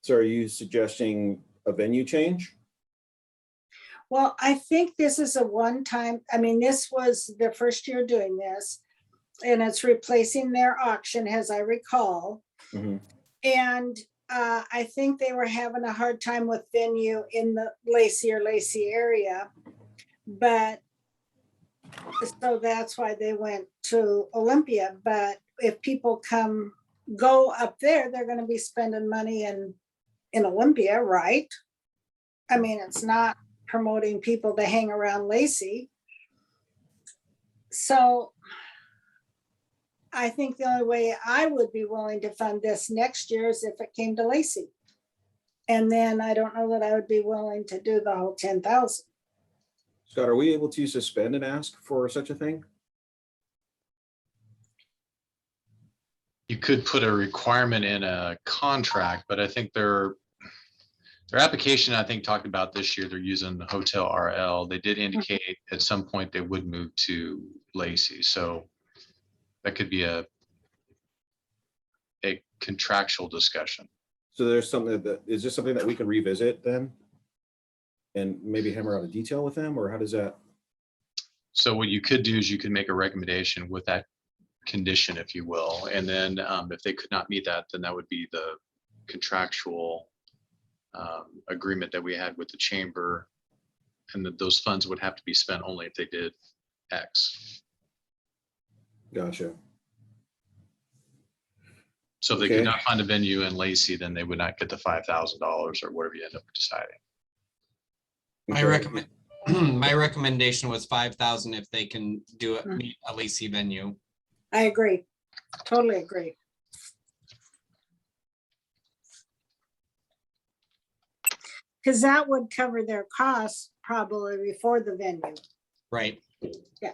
So are you suggesting a venue change? Well, I think this is a one-time, I mean, this was their first year doing this. And it's replacing their auction, as I recall. Mhm. And I think they were having a hard time with venue in the Lacey area. But so that's why they went to Olympia. But if people go up there, they're gonna be spending money in Olympia, right? I mean, it's not promoting people to hang around Lacey. So I think the only way I would be willing to fund this next year is if it came to Lacey. And then I don't know that I would be willing to do the whole 10,000. Scott, are we able to suspend and ask for such a thing? You could put a requirement in a contract, but I think their application, I think, talked about this year, they're using the Hotel RL. They did indicate at some point they would move to Lacey, so that could be a contractual discussion. So there's something is this something that we can revisit then? And maybe hammer out a detail with them, or how does that? So what you could do is you could make a recommendation with that condition, if you will, and then if they could not meet that, then that would be the contractual agreement that we had with the chamber, and that those funds would have to be spent only if they did X. Gotcha. So if they Okay. could not find a venue in Lacey, then they would not get the $5,000 or whatever you end up deciding. My Okay. my recommendation was 5,000 if they can do it, meet a Lacey venue. I agree. Totally agree. Because that would cover their costs probably before the venue. Right. Yeah.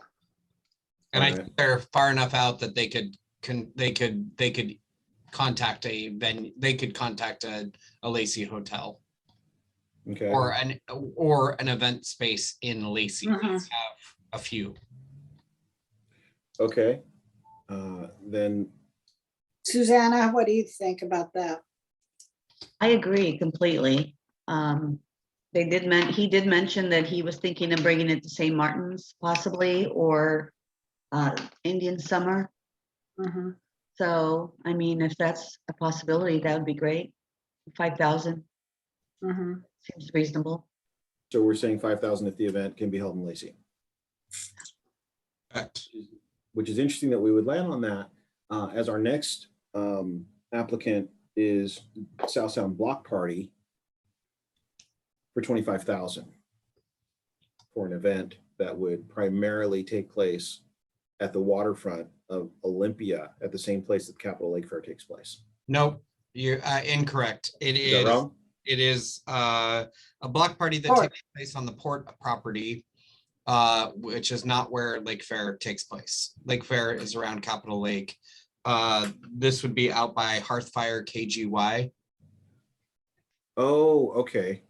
And I Alright. think they're far enough out that they could contact they could contact a Lacey hotel Okay, or an event space in Lacey. We Mhm. have a few. okay. Then, Susanna, what do you think about that? I agree completely. He did mention that he was thinking of bringing it to St. Martin's possibly, or Indian Summer. Mhm. So, I mean, if that's a possibility, that would be great. 5,000 Mhm. seems reasonable. so we're saying 5,000 if the event can be held in Lacey, Correct. which is interesting that we would land on that. As our next applicant is South Sound Block Party for 25,000 for an event that would primarily take place at the waterfront of Olympia at the same place that Capitol Lake Fair takes place. Nope, you're incorrect. It Is that is. wrong? It is a block party that Port. takes place on the port property, which is not where Lake Fair takes place. Lake Fair is around Capitol Lake. This would be out by Hearthfire KGY. Oh, okay.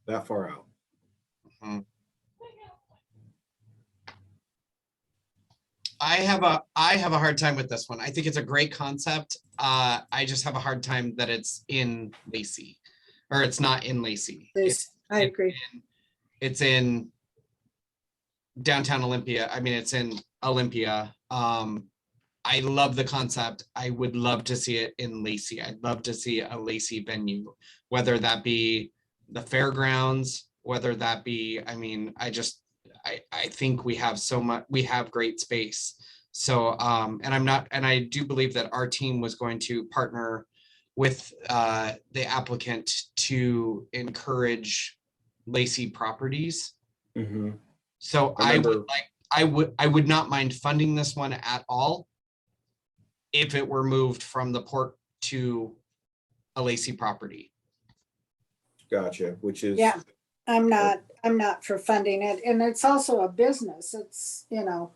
That far out. I have a hard time with this one. I think it's a great concept. I just have a hard time that it's in Lacey, or it's not in Lacey. I agree. It's in downtown Olympia. I mean, it's in Olympia. I love the concept. I would love to see it in Lacey. I'd love to see a Lacey venue, whether that be the fairgrounds, whether that be, I mean, I think we have so much, we have great space. So, and I do believe that our team was going to partner with the applicant to encourage Lacey properties. Mm-hmm. So I remember- I would not mind funding this one at all if it were moved from the port to a Lacey property. Gotcha, which is. Yeah. I'm not for funding it. And it's also a business. It's, it's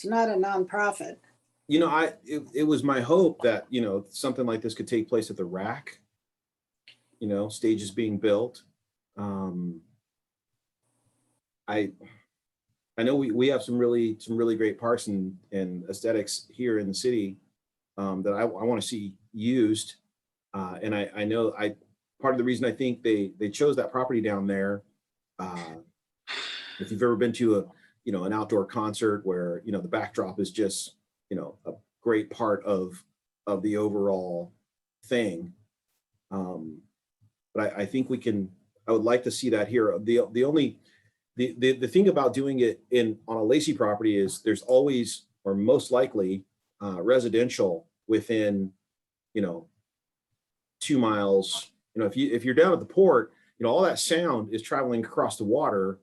not a nonprofit. It was my hope that, something like this could take place at the rack, stages being built. I know we have some really great parks and aesthetics here in the city that I want to see used. And I know part of the reason I think they chose that property down there, if you've ever been to an outdoor concert where, the backdrop is just, a great part of the overall thing. But I think I would like to see that here. The thing about doing it on a Lacey property is there's always, or most likely, residential within, 2 miles. If you're down at the port, all that sound is traveling across the water,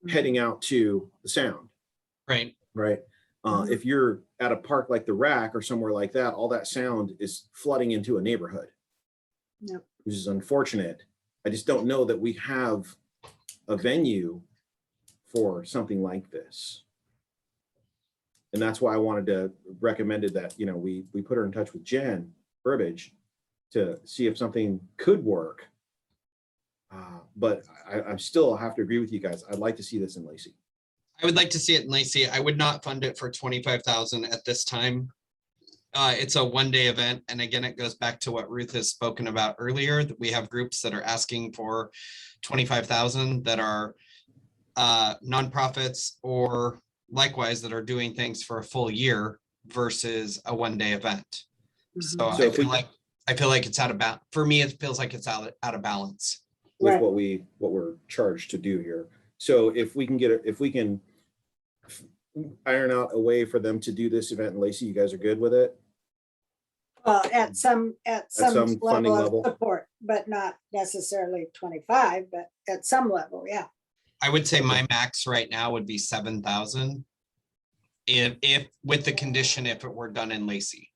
heading out to the sound. Right. Right. Mhm. If you're at a park like the Rack or somewhere like that, all that sound is flooding into a neighborhood. Yep. Which is unfortunate. I just don't know that we have a venue for something like this. And that's why I wanted to recommended that, we put her in touch with Jen Burbage to see if something could work. But I still have to agree with you guys. I'd like to see this in Lacey. I would like to see it in Lacey. I would not fund it for 25,000 at this time. It's a one-day event. And again, it goes back to what Ruth has spoken about earlier, that we have groups that are asking for 25,000 that are nonprofits or likewise that are doing things for a full year versus a one-day event. So, Mhm. So if I feel like it's out of balance. For me, it feels like it's out of balance. with Right. what we're charged to do here. So if we can iron out a way for them to do this event in Lacey, you guys are good with it? Well, at some some funding level. level of support, but not necessarily 25, but at some level, yeah. I would say my max right now would be 7,000. If with the condition, if it were done in Lacey.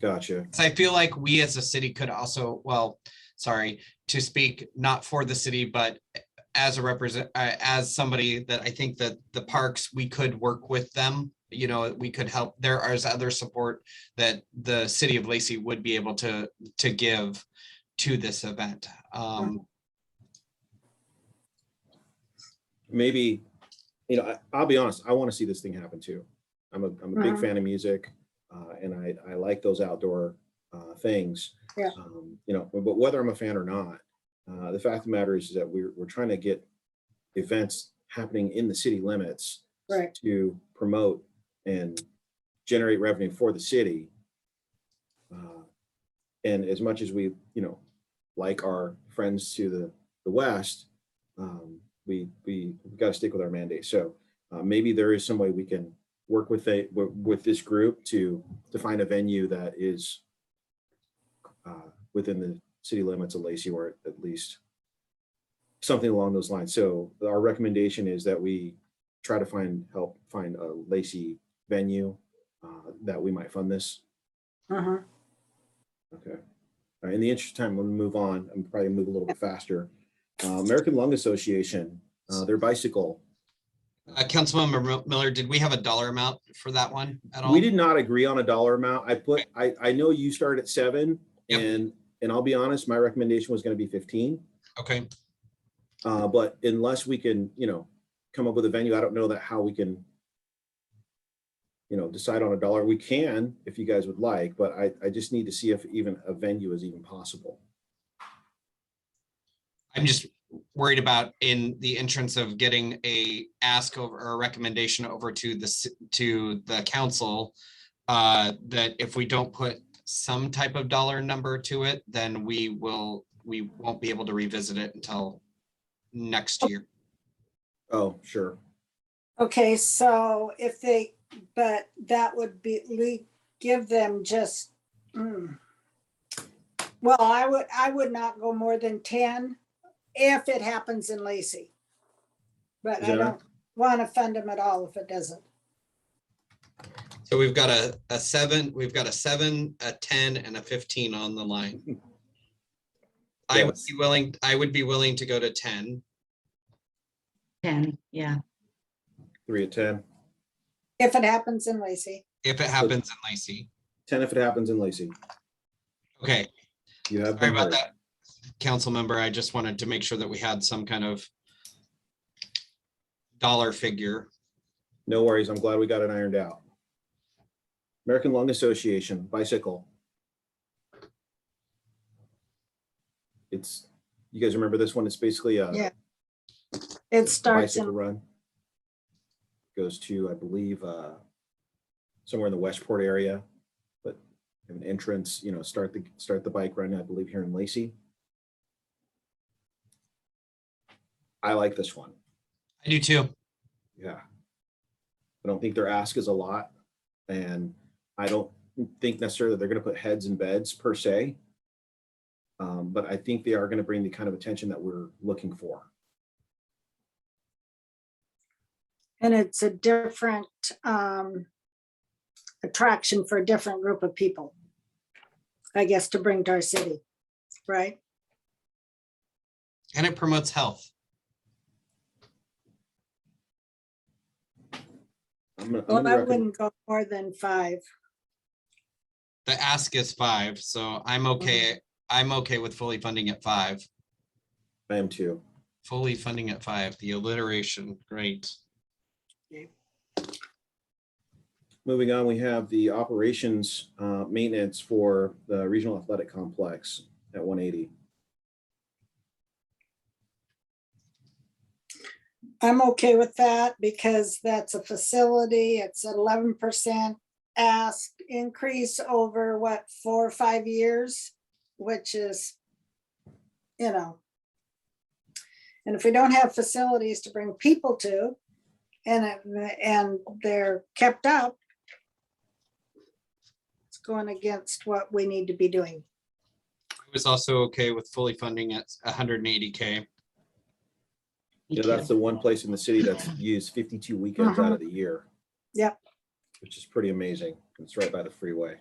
Gotcha. So I feel like we as a city could also, to speak not for the city, but as a as somebody that I think that the parks, we could work with them. You know, we could help. There is other support that the city of Lacey would be able to give to this event. Maybe, you know, I'll be honest, I want to see this thing happen too. I'm a big Mhm. fan of music, and I like those outdoor things. Yeah. You know, but whether I'm a fan or not, the fact of the matter is that we're trying to get events happening in the city limits Right. to promote and generate revenue for the city. And as much as we, you know, like our friends to the west, we got to stick with our mandate. So maybe there is some way we can work with this group to find a venue that is within the city limits of Lacey, or at least something along those lines. So our recommendation is that we try to help find a Lacey venue that we might fund this. Mhm. Okay. All right, in the interest of time, we'll move on. I'm probably move a little bit faster. American Lung Association, their bicycle. Councilmember Miller, did we have a dollar amount for that one at all? We did not agree on a dollar amount. I know you started at 7, Yep. and I'll be honest, my recommendation was going to be 15. Okay. But unless we can, you know, come up with a venue, I don't know how we can, you know, decide on a dollar. We can, if you guys would like, but I just need to see if even a venue is even possible. I'm just worried about in the entrance of getting a ask over or a recommendation over to the council, that if we don't put some type of dollar number to it, then we won't be able to revisit it until next year. Oh, sure. Okay, so but that would give them just, well, I would not go more than 10 if it happens in Lacey. But I don't want to fund them at all if it doesn't. So we've got a 7, we've got a 7, a 10, and a 15 on the line. I would be willing to go to 10. 10, yeah. 3 at 10. If it happens in Lacey. If it happens in Lacey. 10 if it happens in Lacey. Okay. You have Sorry been about heard. that, council member. I just wanted to make sure that we had some kind of dollar figure. No worries. I'm glad we got it ironed out. American Lung Association, bicycle. You guys remember this one? It's basically Yeah. It starts bicycle in, run. Goes to, I believe, somewhere in the Westport area, but have an entrance, you know, start the bike run, I believe, here in Lacey. I like this one. I do too. Yeah. I don't think their ask is a lot, and I don't think necessarily they're going to put heads in beds per se. But I think they are going to bring the kind of attention that we're looking for. and it's a different attraction for a different group of people, I guess, to bring to our city, right? And it promotes health. Well, I wouldn't go more than 5. The ask is 5, so I'm okay. I'm okay with fully funding at 5. I am too. Fully funding at 5. The alliteration, great. Moving on, we have the operations maintenance for the regional athletic complex at 180. I'm okay with that because that's a facility. It's an 11% ask increase over 4 or 5 years, which is, you know. And if we don't have facilities to bring people to, and they're kept up, it's going against what we need to be doing. I was also okay with fully funding at 180K. You know, that's the one place in the city that's used 52 weekends out of the year. Yep. Which is pretty amazing. It's right by the freeway.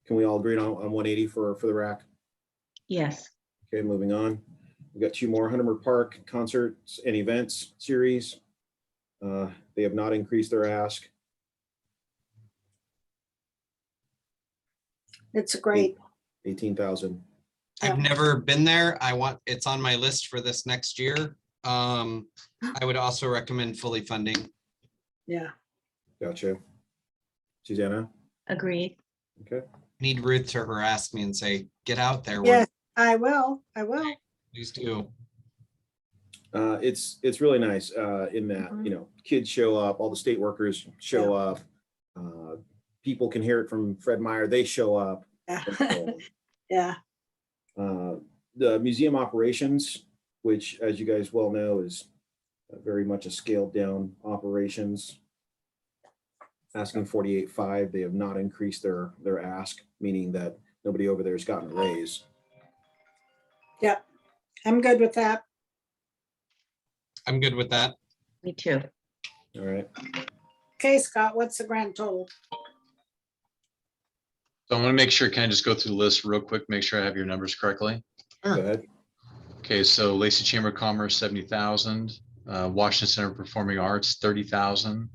Can we all agree on 180 for the rack? Yes. Okay, moving on. We've got two more Huntermer Park concerts and events series. They have not increased their ask. It's great. 18,000. I've Yeah. never been there. It's on my list for this next year. I would also recommend fully funding. Yeah. Gotcha. Susanna? Agreed. Okay. Need Ruth to harass me and say, get out there. Yes, I will. I will. Please do. It's really nice in that, Mhm. you know, kids show up, all the state workers show up. People can hear it from Fred Meyer, they show up. Yeah. Yeah. The museum operations, which as you guys well know is very much a scaled down operations. Asking 48.5, they have not increased their ask, meaning that nobody over there has gotten a raise. Yep. I'm good with that. I'm good with that. Me too. All right. Okay, Scott, what's the grand total? So I'm gonna make sure, can I just go through the list real quick, make sure I have your numbers correctly? Go ahead. Okay, so Lacey Chamber of Commerce, 70,000, Washington Center for Performing Arts, 30,000.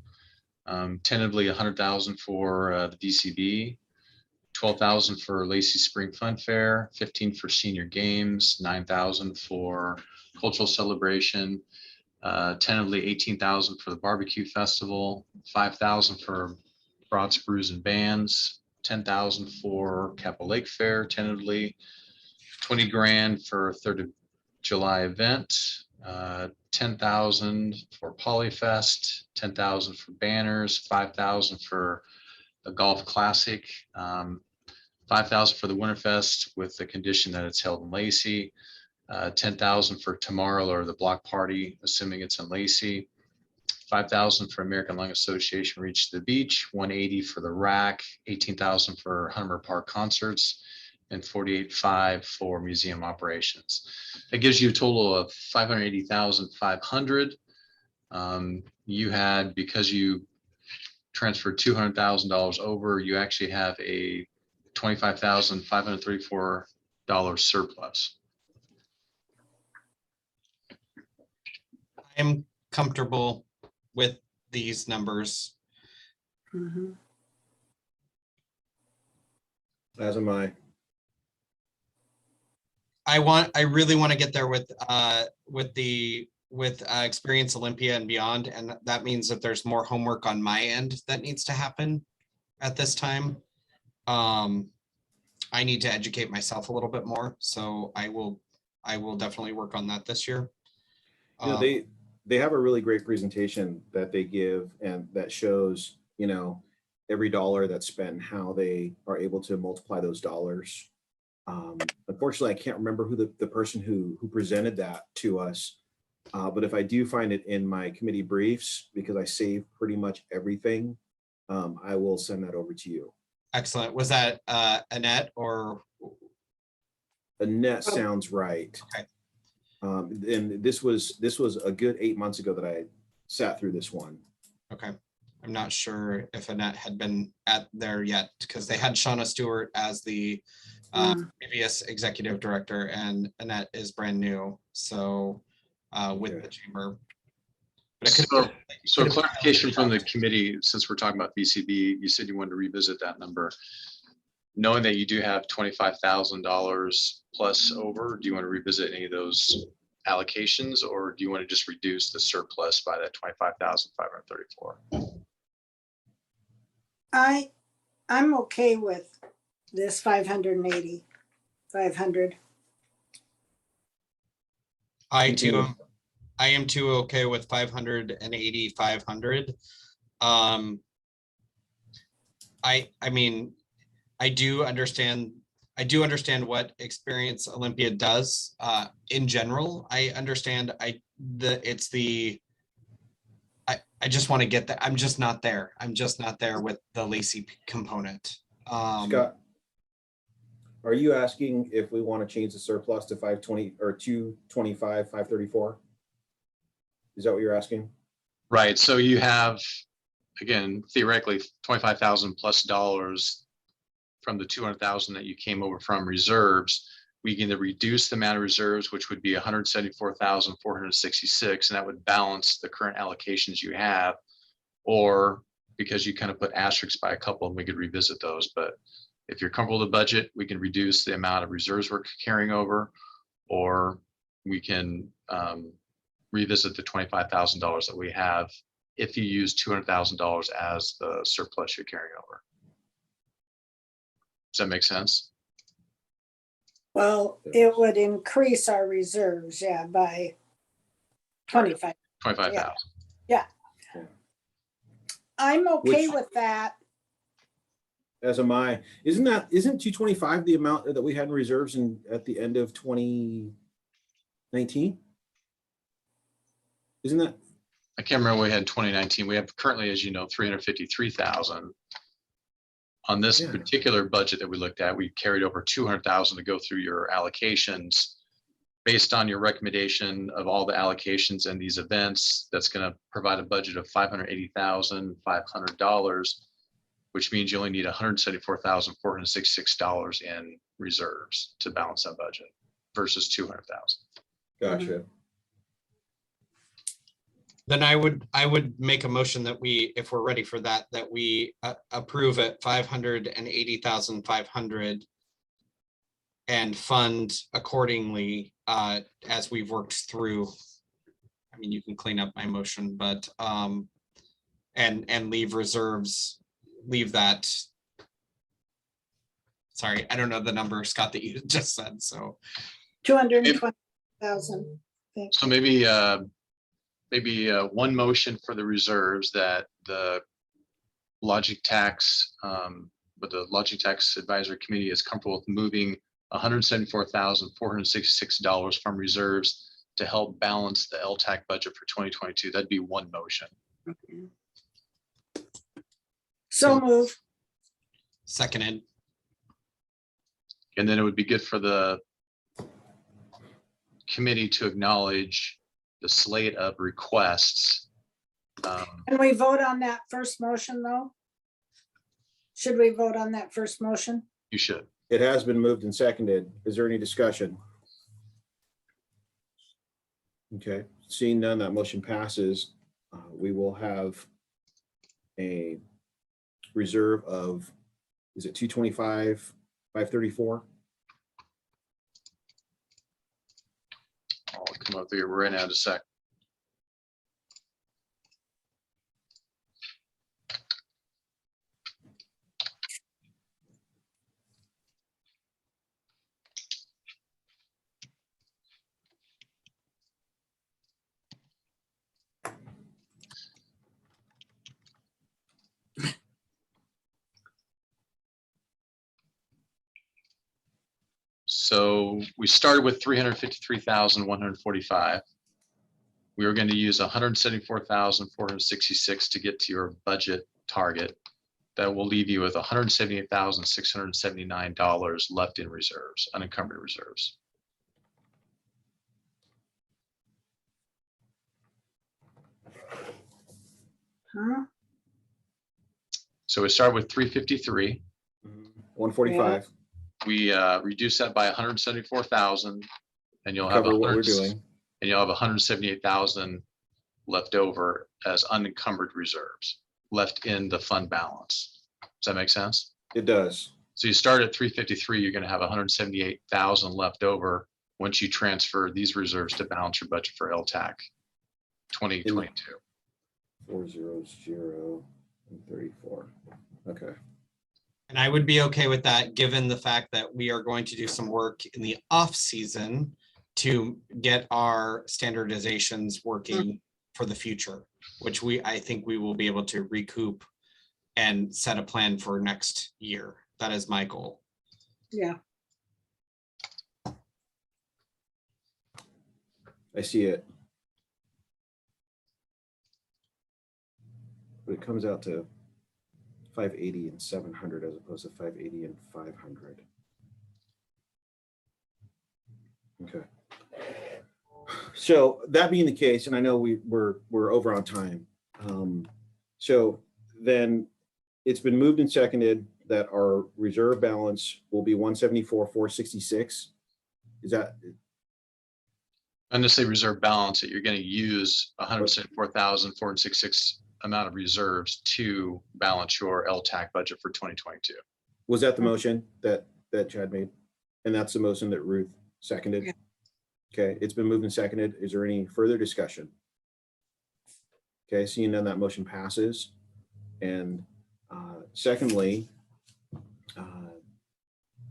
Tentatively 100,000 for the DCB, 12,000 for Lacey Spring Fun Fair, 15 for Senior Games, 9,000 for Cultural Celebration, tentatively 18,000 for the Barbecue Festival, 5,000 for Brats, Brews and Bands, 10,000 for Capitol Lake Fair, tentatively 20 grand for 3rd of July event, 10,000 for Polyfest, 10,000 for banners, 5,000 for the Golf Classic, 5,000 for the Winterfest with the condition that it's held in Lacey, 10,000 for tomorrow or the block party, assuming it's in Lacey, 5,000 for American Lung Association Reach to the Beach, 180 for the RAC, 18,000 for Hunter Park concerts, and 48.5 for museum operations. That gives you a total of 580,500. You had, because you transferred $200,000 over, you actually have a $25,534 surplus. I'm comfortable with these numbers. Mhm. As am I. I really want to get there with Experience Olympia and beyond. And that means that there's more homework on my end that needs to happen at this time. I need to educate myself a little bit more. So I will definitely work on that this year. You know, they have a really great presentation that they give and that shows, you know, every dollar that's spent and how they are able to multiply those dollars. Unfortunately, I can't remember who the person who presented that to us. But if I do find it in my committee briefs, because I save pretty much everything, I will send that over to you. Excellent. Was that Annette or? Annette sounds right. Okay. And this was a good 8 months ago that I sat through this one. Okay. I'm not sure if Annette had been at there yet because they had Shauna Stewart as the previous executive director and Annette is brand new. So with the chamber. But it could So a clarification from the committee, since we're talking about BCB, you said you wanted to revisit that number. Knowing that you do have $25,000 plus over, do you want to revisit any of those allocations or do you want to just reduce the surplus by that 25,534? I'm okay with this 580, 500. I am too okay with 580, 500. I mean, I do understand what Experience Olympia does in general. I understand I just want to get that. I'm just not there. I'm just not there with the Lacey component. Scott, are you asking if we want to change the surplus to 520 or 225, 534? Is that what you're asking? Right. So you have, again, theoretically, 25,000 plus dollars from the 200,000 that you came over from reserves. we can either reduce the amount of reserves, which would be 174,466, and that would balance the current allocations you have, or because you kind of put asterisks by a couple, and we could revisit those. But if you're comfortable with the budget, we can reduce the amount of reserves we're carrying over, or we can revisit the $25,000 that we have if you use $200,000 as the surplus you're carrying over. Does that make sense? Well, it would increase our reserves, yeah, by 25. 25,000. I'm okay Which- with that. As am I. Isn't 225 the amount that we had in reserves at the end of 2019? Isn't that? I can't remember what we had in 2019. We have currently, as you know, 353,000. On this Yeah. particular budget that we looked at, we carried over 200,000 to go through your allocations. Based on your recommendation of all the allocations and these events, that's going to provide a budget of $580,500, which means you only need $174,466 in reserves to balance that budget versus 200,000. Gotcha. Then I would make a motion that we, if we're ready for that, that we approve at 580,500 and fund accordingly as we've worked through. I mean, you can clean up my motion, but and leave reserves, leave that. Sorry, I don't know the number, Scott, that you just said, so. 220,000. So maybe one motion for the reserves that the Logic Tax, but the Logic Tax Advisory Committee is comfortable with moving $174,466 from reserves to help balance the LTAC budget for 2022. That'd be one motion. So move. Seconded. And then it would be good for the committee to acknowledge the slate of requests. Can we vote on that first motion, though? Should we vote on that first motion? You should. It has been moved and seconded. Is there any discussion? Okay, seeing none, that motion passes. We will have a reserve of, is it 225, 534? I'll come up here right now in a sec. So we started with 353,145. We were going to use 174,466 to get to your budget target. That will leave you with $178,679 left in reserves, unencumbered reserves. Huh? So we start with 353. 145, We reduce that by 174,000, and you'll have cover what we're 100 doing. and you'll have 178,000 left over as unencumbered reserves left in the fund balance. Does that make sense? It does. So you start at 353, you're going to have 178,000 left over once you transfer these reserves to balance your budget for LTAC 2022. 400 and 34. Okay. And I would be okay with that, given the fact that we are going to do some work in the off season to get our standardizations working for the future, which I think we will be able to recoup and set a plan for next year. That is my goal. Yeah. I see it. But it comes out to 580 and 700 as opposed to 580 and 500. Okay. So that being the case, and I know we're over on time. So then it's been moved and seconded that our reserve balance will be 174,466 is that, Unnecessary reserve balance that you're going to use 174,466 amount of reserves to balance your LTAC budget for 2022. was that the motion that Chad made? And that's the motion that Ruth seconded? Yeah. Okay, it's been moved and seconded. Is there any further discussion? Okay, seeing none, that motion passes. And secondly,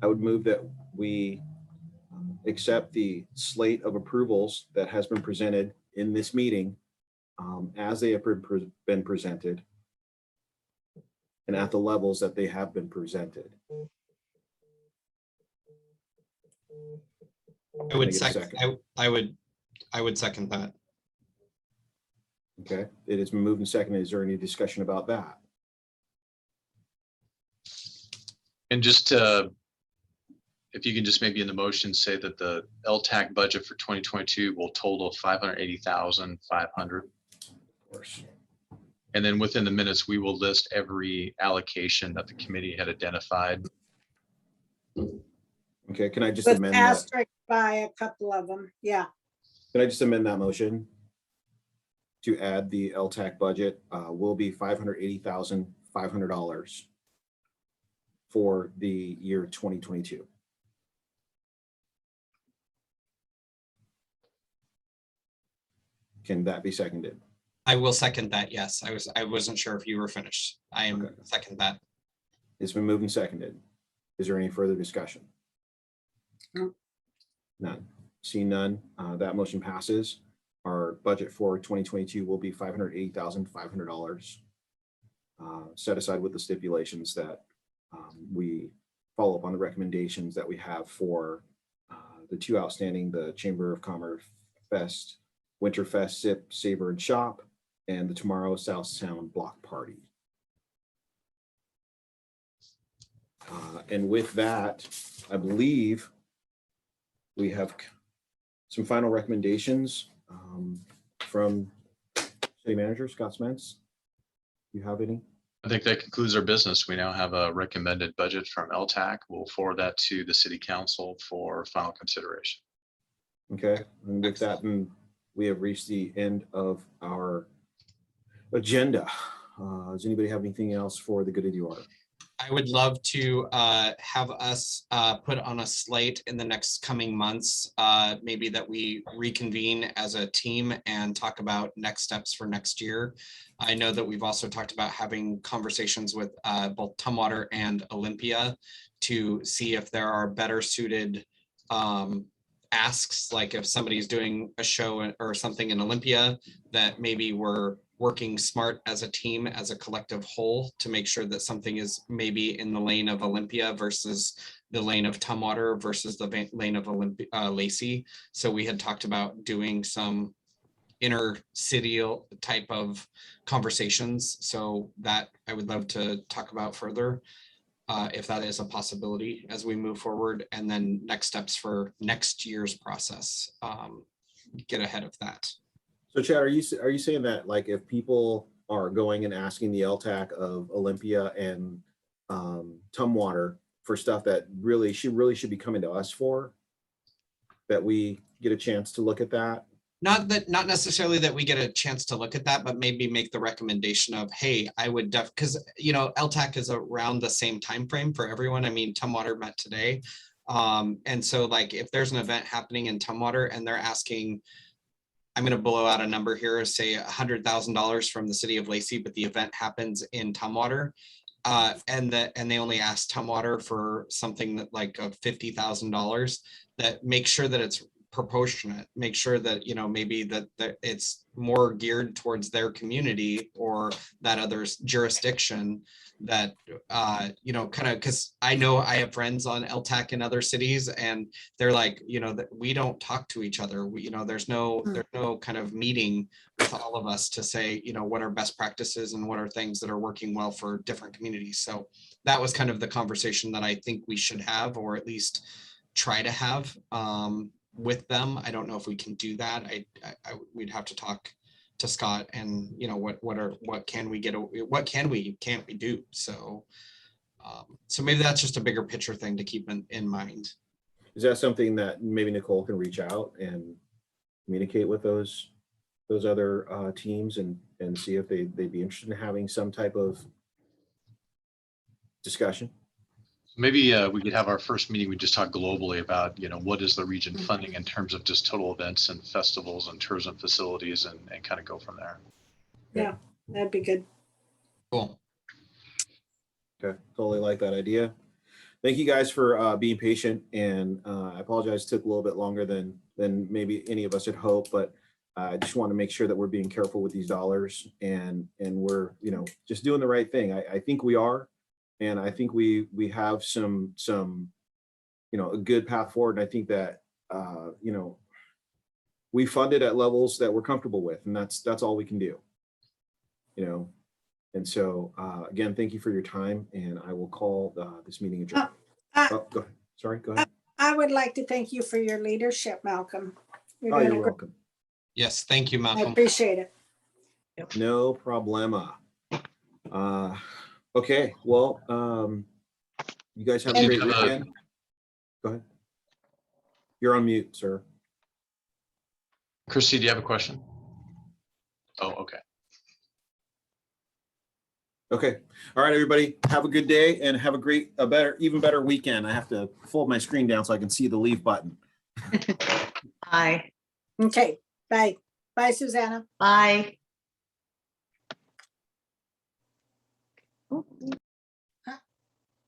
I would move that we accept the slate of approvals that has been presented in this meeting as they have been presented and at the levels that they have been presented. I would Can I get a second, second? I would second that. Okay, it has been moved and seconded. Is there any discussion about that? And just if you can just maybe in the motion say that the LTAC budget for 2022 will total 580,500. Of course. And then within the minutes, we will list every allocation that the committee had identified. Okay, can I just With amend that? asterisk by a couple of them, yeah. Can I just amend that motion to add the LTAC budget will be $580,500 for the year 2022. Can that be seconded? I will second that. Yes, I wasn't sure if you were finished. I am Okay. second that. It's been moved and seconded. Is there any further discussion? No. None. Seeing none, that motion passes. Our budget for 2022 will be $580,500 set aside with the stipulations that we follow up on the recommendations that we have for the two outstanding, the Chamber of Commerce Fest, Winterfest Sip, Savor and Shop, and the Tomorrow South Sound Block Party. And with that, I believe we have some final recommendations from City Manager Scott Spence. You have any? I think that concludes our business. We now have a recommended budget from LTAC. We'll forward that to the City Council for final consideration. Okay, and with that, then we have reached the end of our agenda. Does anybody have anything else for the good of the order? I would love to have us put on a slate in the next coming months, maybe that we reconvene as a team and talk about next steps for next year. I know that we've also talked about having conversations with both Tumwater and Olympia to see if there are better suited asks, like if somebody's doing a show or something in Olympia, that maybe we're working smart as a team, as a collective whole, to make sure that something is maybe in the lane of Olympia versus the lane of Tumwater versus the lane of Lacey. So we had talked about doing some inter-city type of conversations. So that I would love to talk about further, if that is a possibility as we move forward. And then next steps for next year's process, get ahead of that. So Chad, are you saying that like if people are going and asking the LTAC of Olympia and Tumwater for stuff that really should be coming to us for, that we get a chance to look at that? Not necessarily that we get a chance to look at that, but maybe make the recommendation of, hey, I would because LTAC is around the same time frame for everyone. I mean, Tumwater met today, and so like if there's an event happening in Tumwater and they're asking, I'm going to blow out a number here, say $100,000 from the city of Lacey, but the event happens in Tumwater, and they only ask Tumwater for something that like of $50,000. That make sure that it's proportionate. Make sure that maybe that it's more geared towards their community or that other's jurisdiction. That kind of, because I know I have friends on LTAC in other cities, and they're like, that we don't talk to each other. There's no kind of meeting with all of us to say, what are best practices and what are things that are working well for different communities. So that was kind of the conversation that I think we should have, or at least try to have with them. I don't know if we can do that. We'd have to talk to Scott and what can we can't we do. So so maybe that's just a bigger picture thing to keep in mind. is that something that maybe Nicole can reach out and communicate with those other teams and see if they'd be interested in having some type of discussion? Maybe we could have our first meeting. We just talk globally about, what is the region funding in terms of just total events and festivals and tourism facilities and kind of go from there. Yeah, that'd be good. Cool. Okay, totally like that idea. Thank you guys for being patient, and I apologize it took a little bit longer than maybe any of us had hoped, but I just want to make sure that we're being careful with these dollars and we're just doing the right thing. I think we are, and I think we have some a good path forward. And I think that we funded at levels that we're comfortable with, and that's all we can do. And so, again, thank you for your time, and I will call this meeting adjourned. Oh, go ahead. Sorry, go ahead. I would like to thank you for your leadership, Malcolm. You're Oh, doing you're a great- welcome. Yes, thank you, I Malcolm. appreciate it. No problema. Okay, well, you guys have a And- great weekend. Go ahead. You're on mute, sir. Christy, do you have a question? Oh, okay. Okay. All right, everybody. Have a good day and have a great, even better weekend. I have to fold my screen down so I can see the leave button. Bye. Okay, bye. Bye, Susanna. Bye.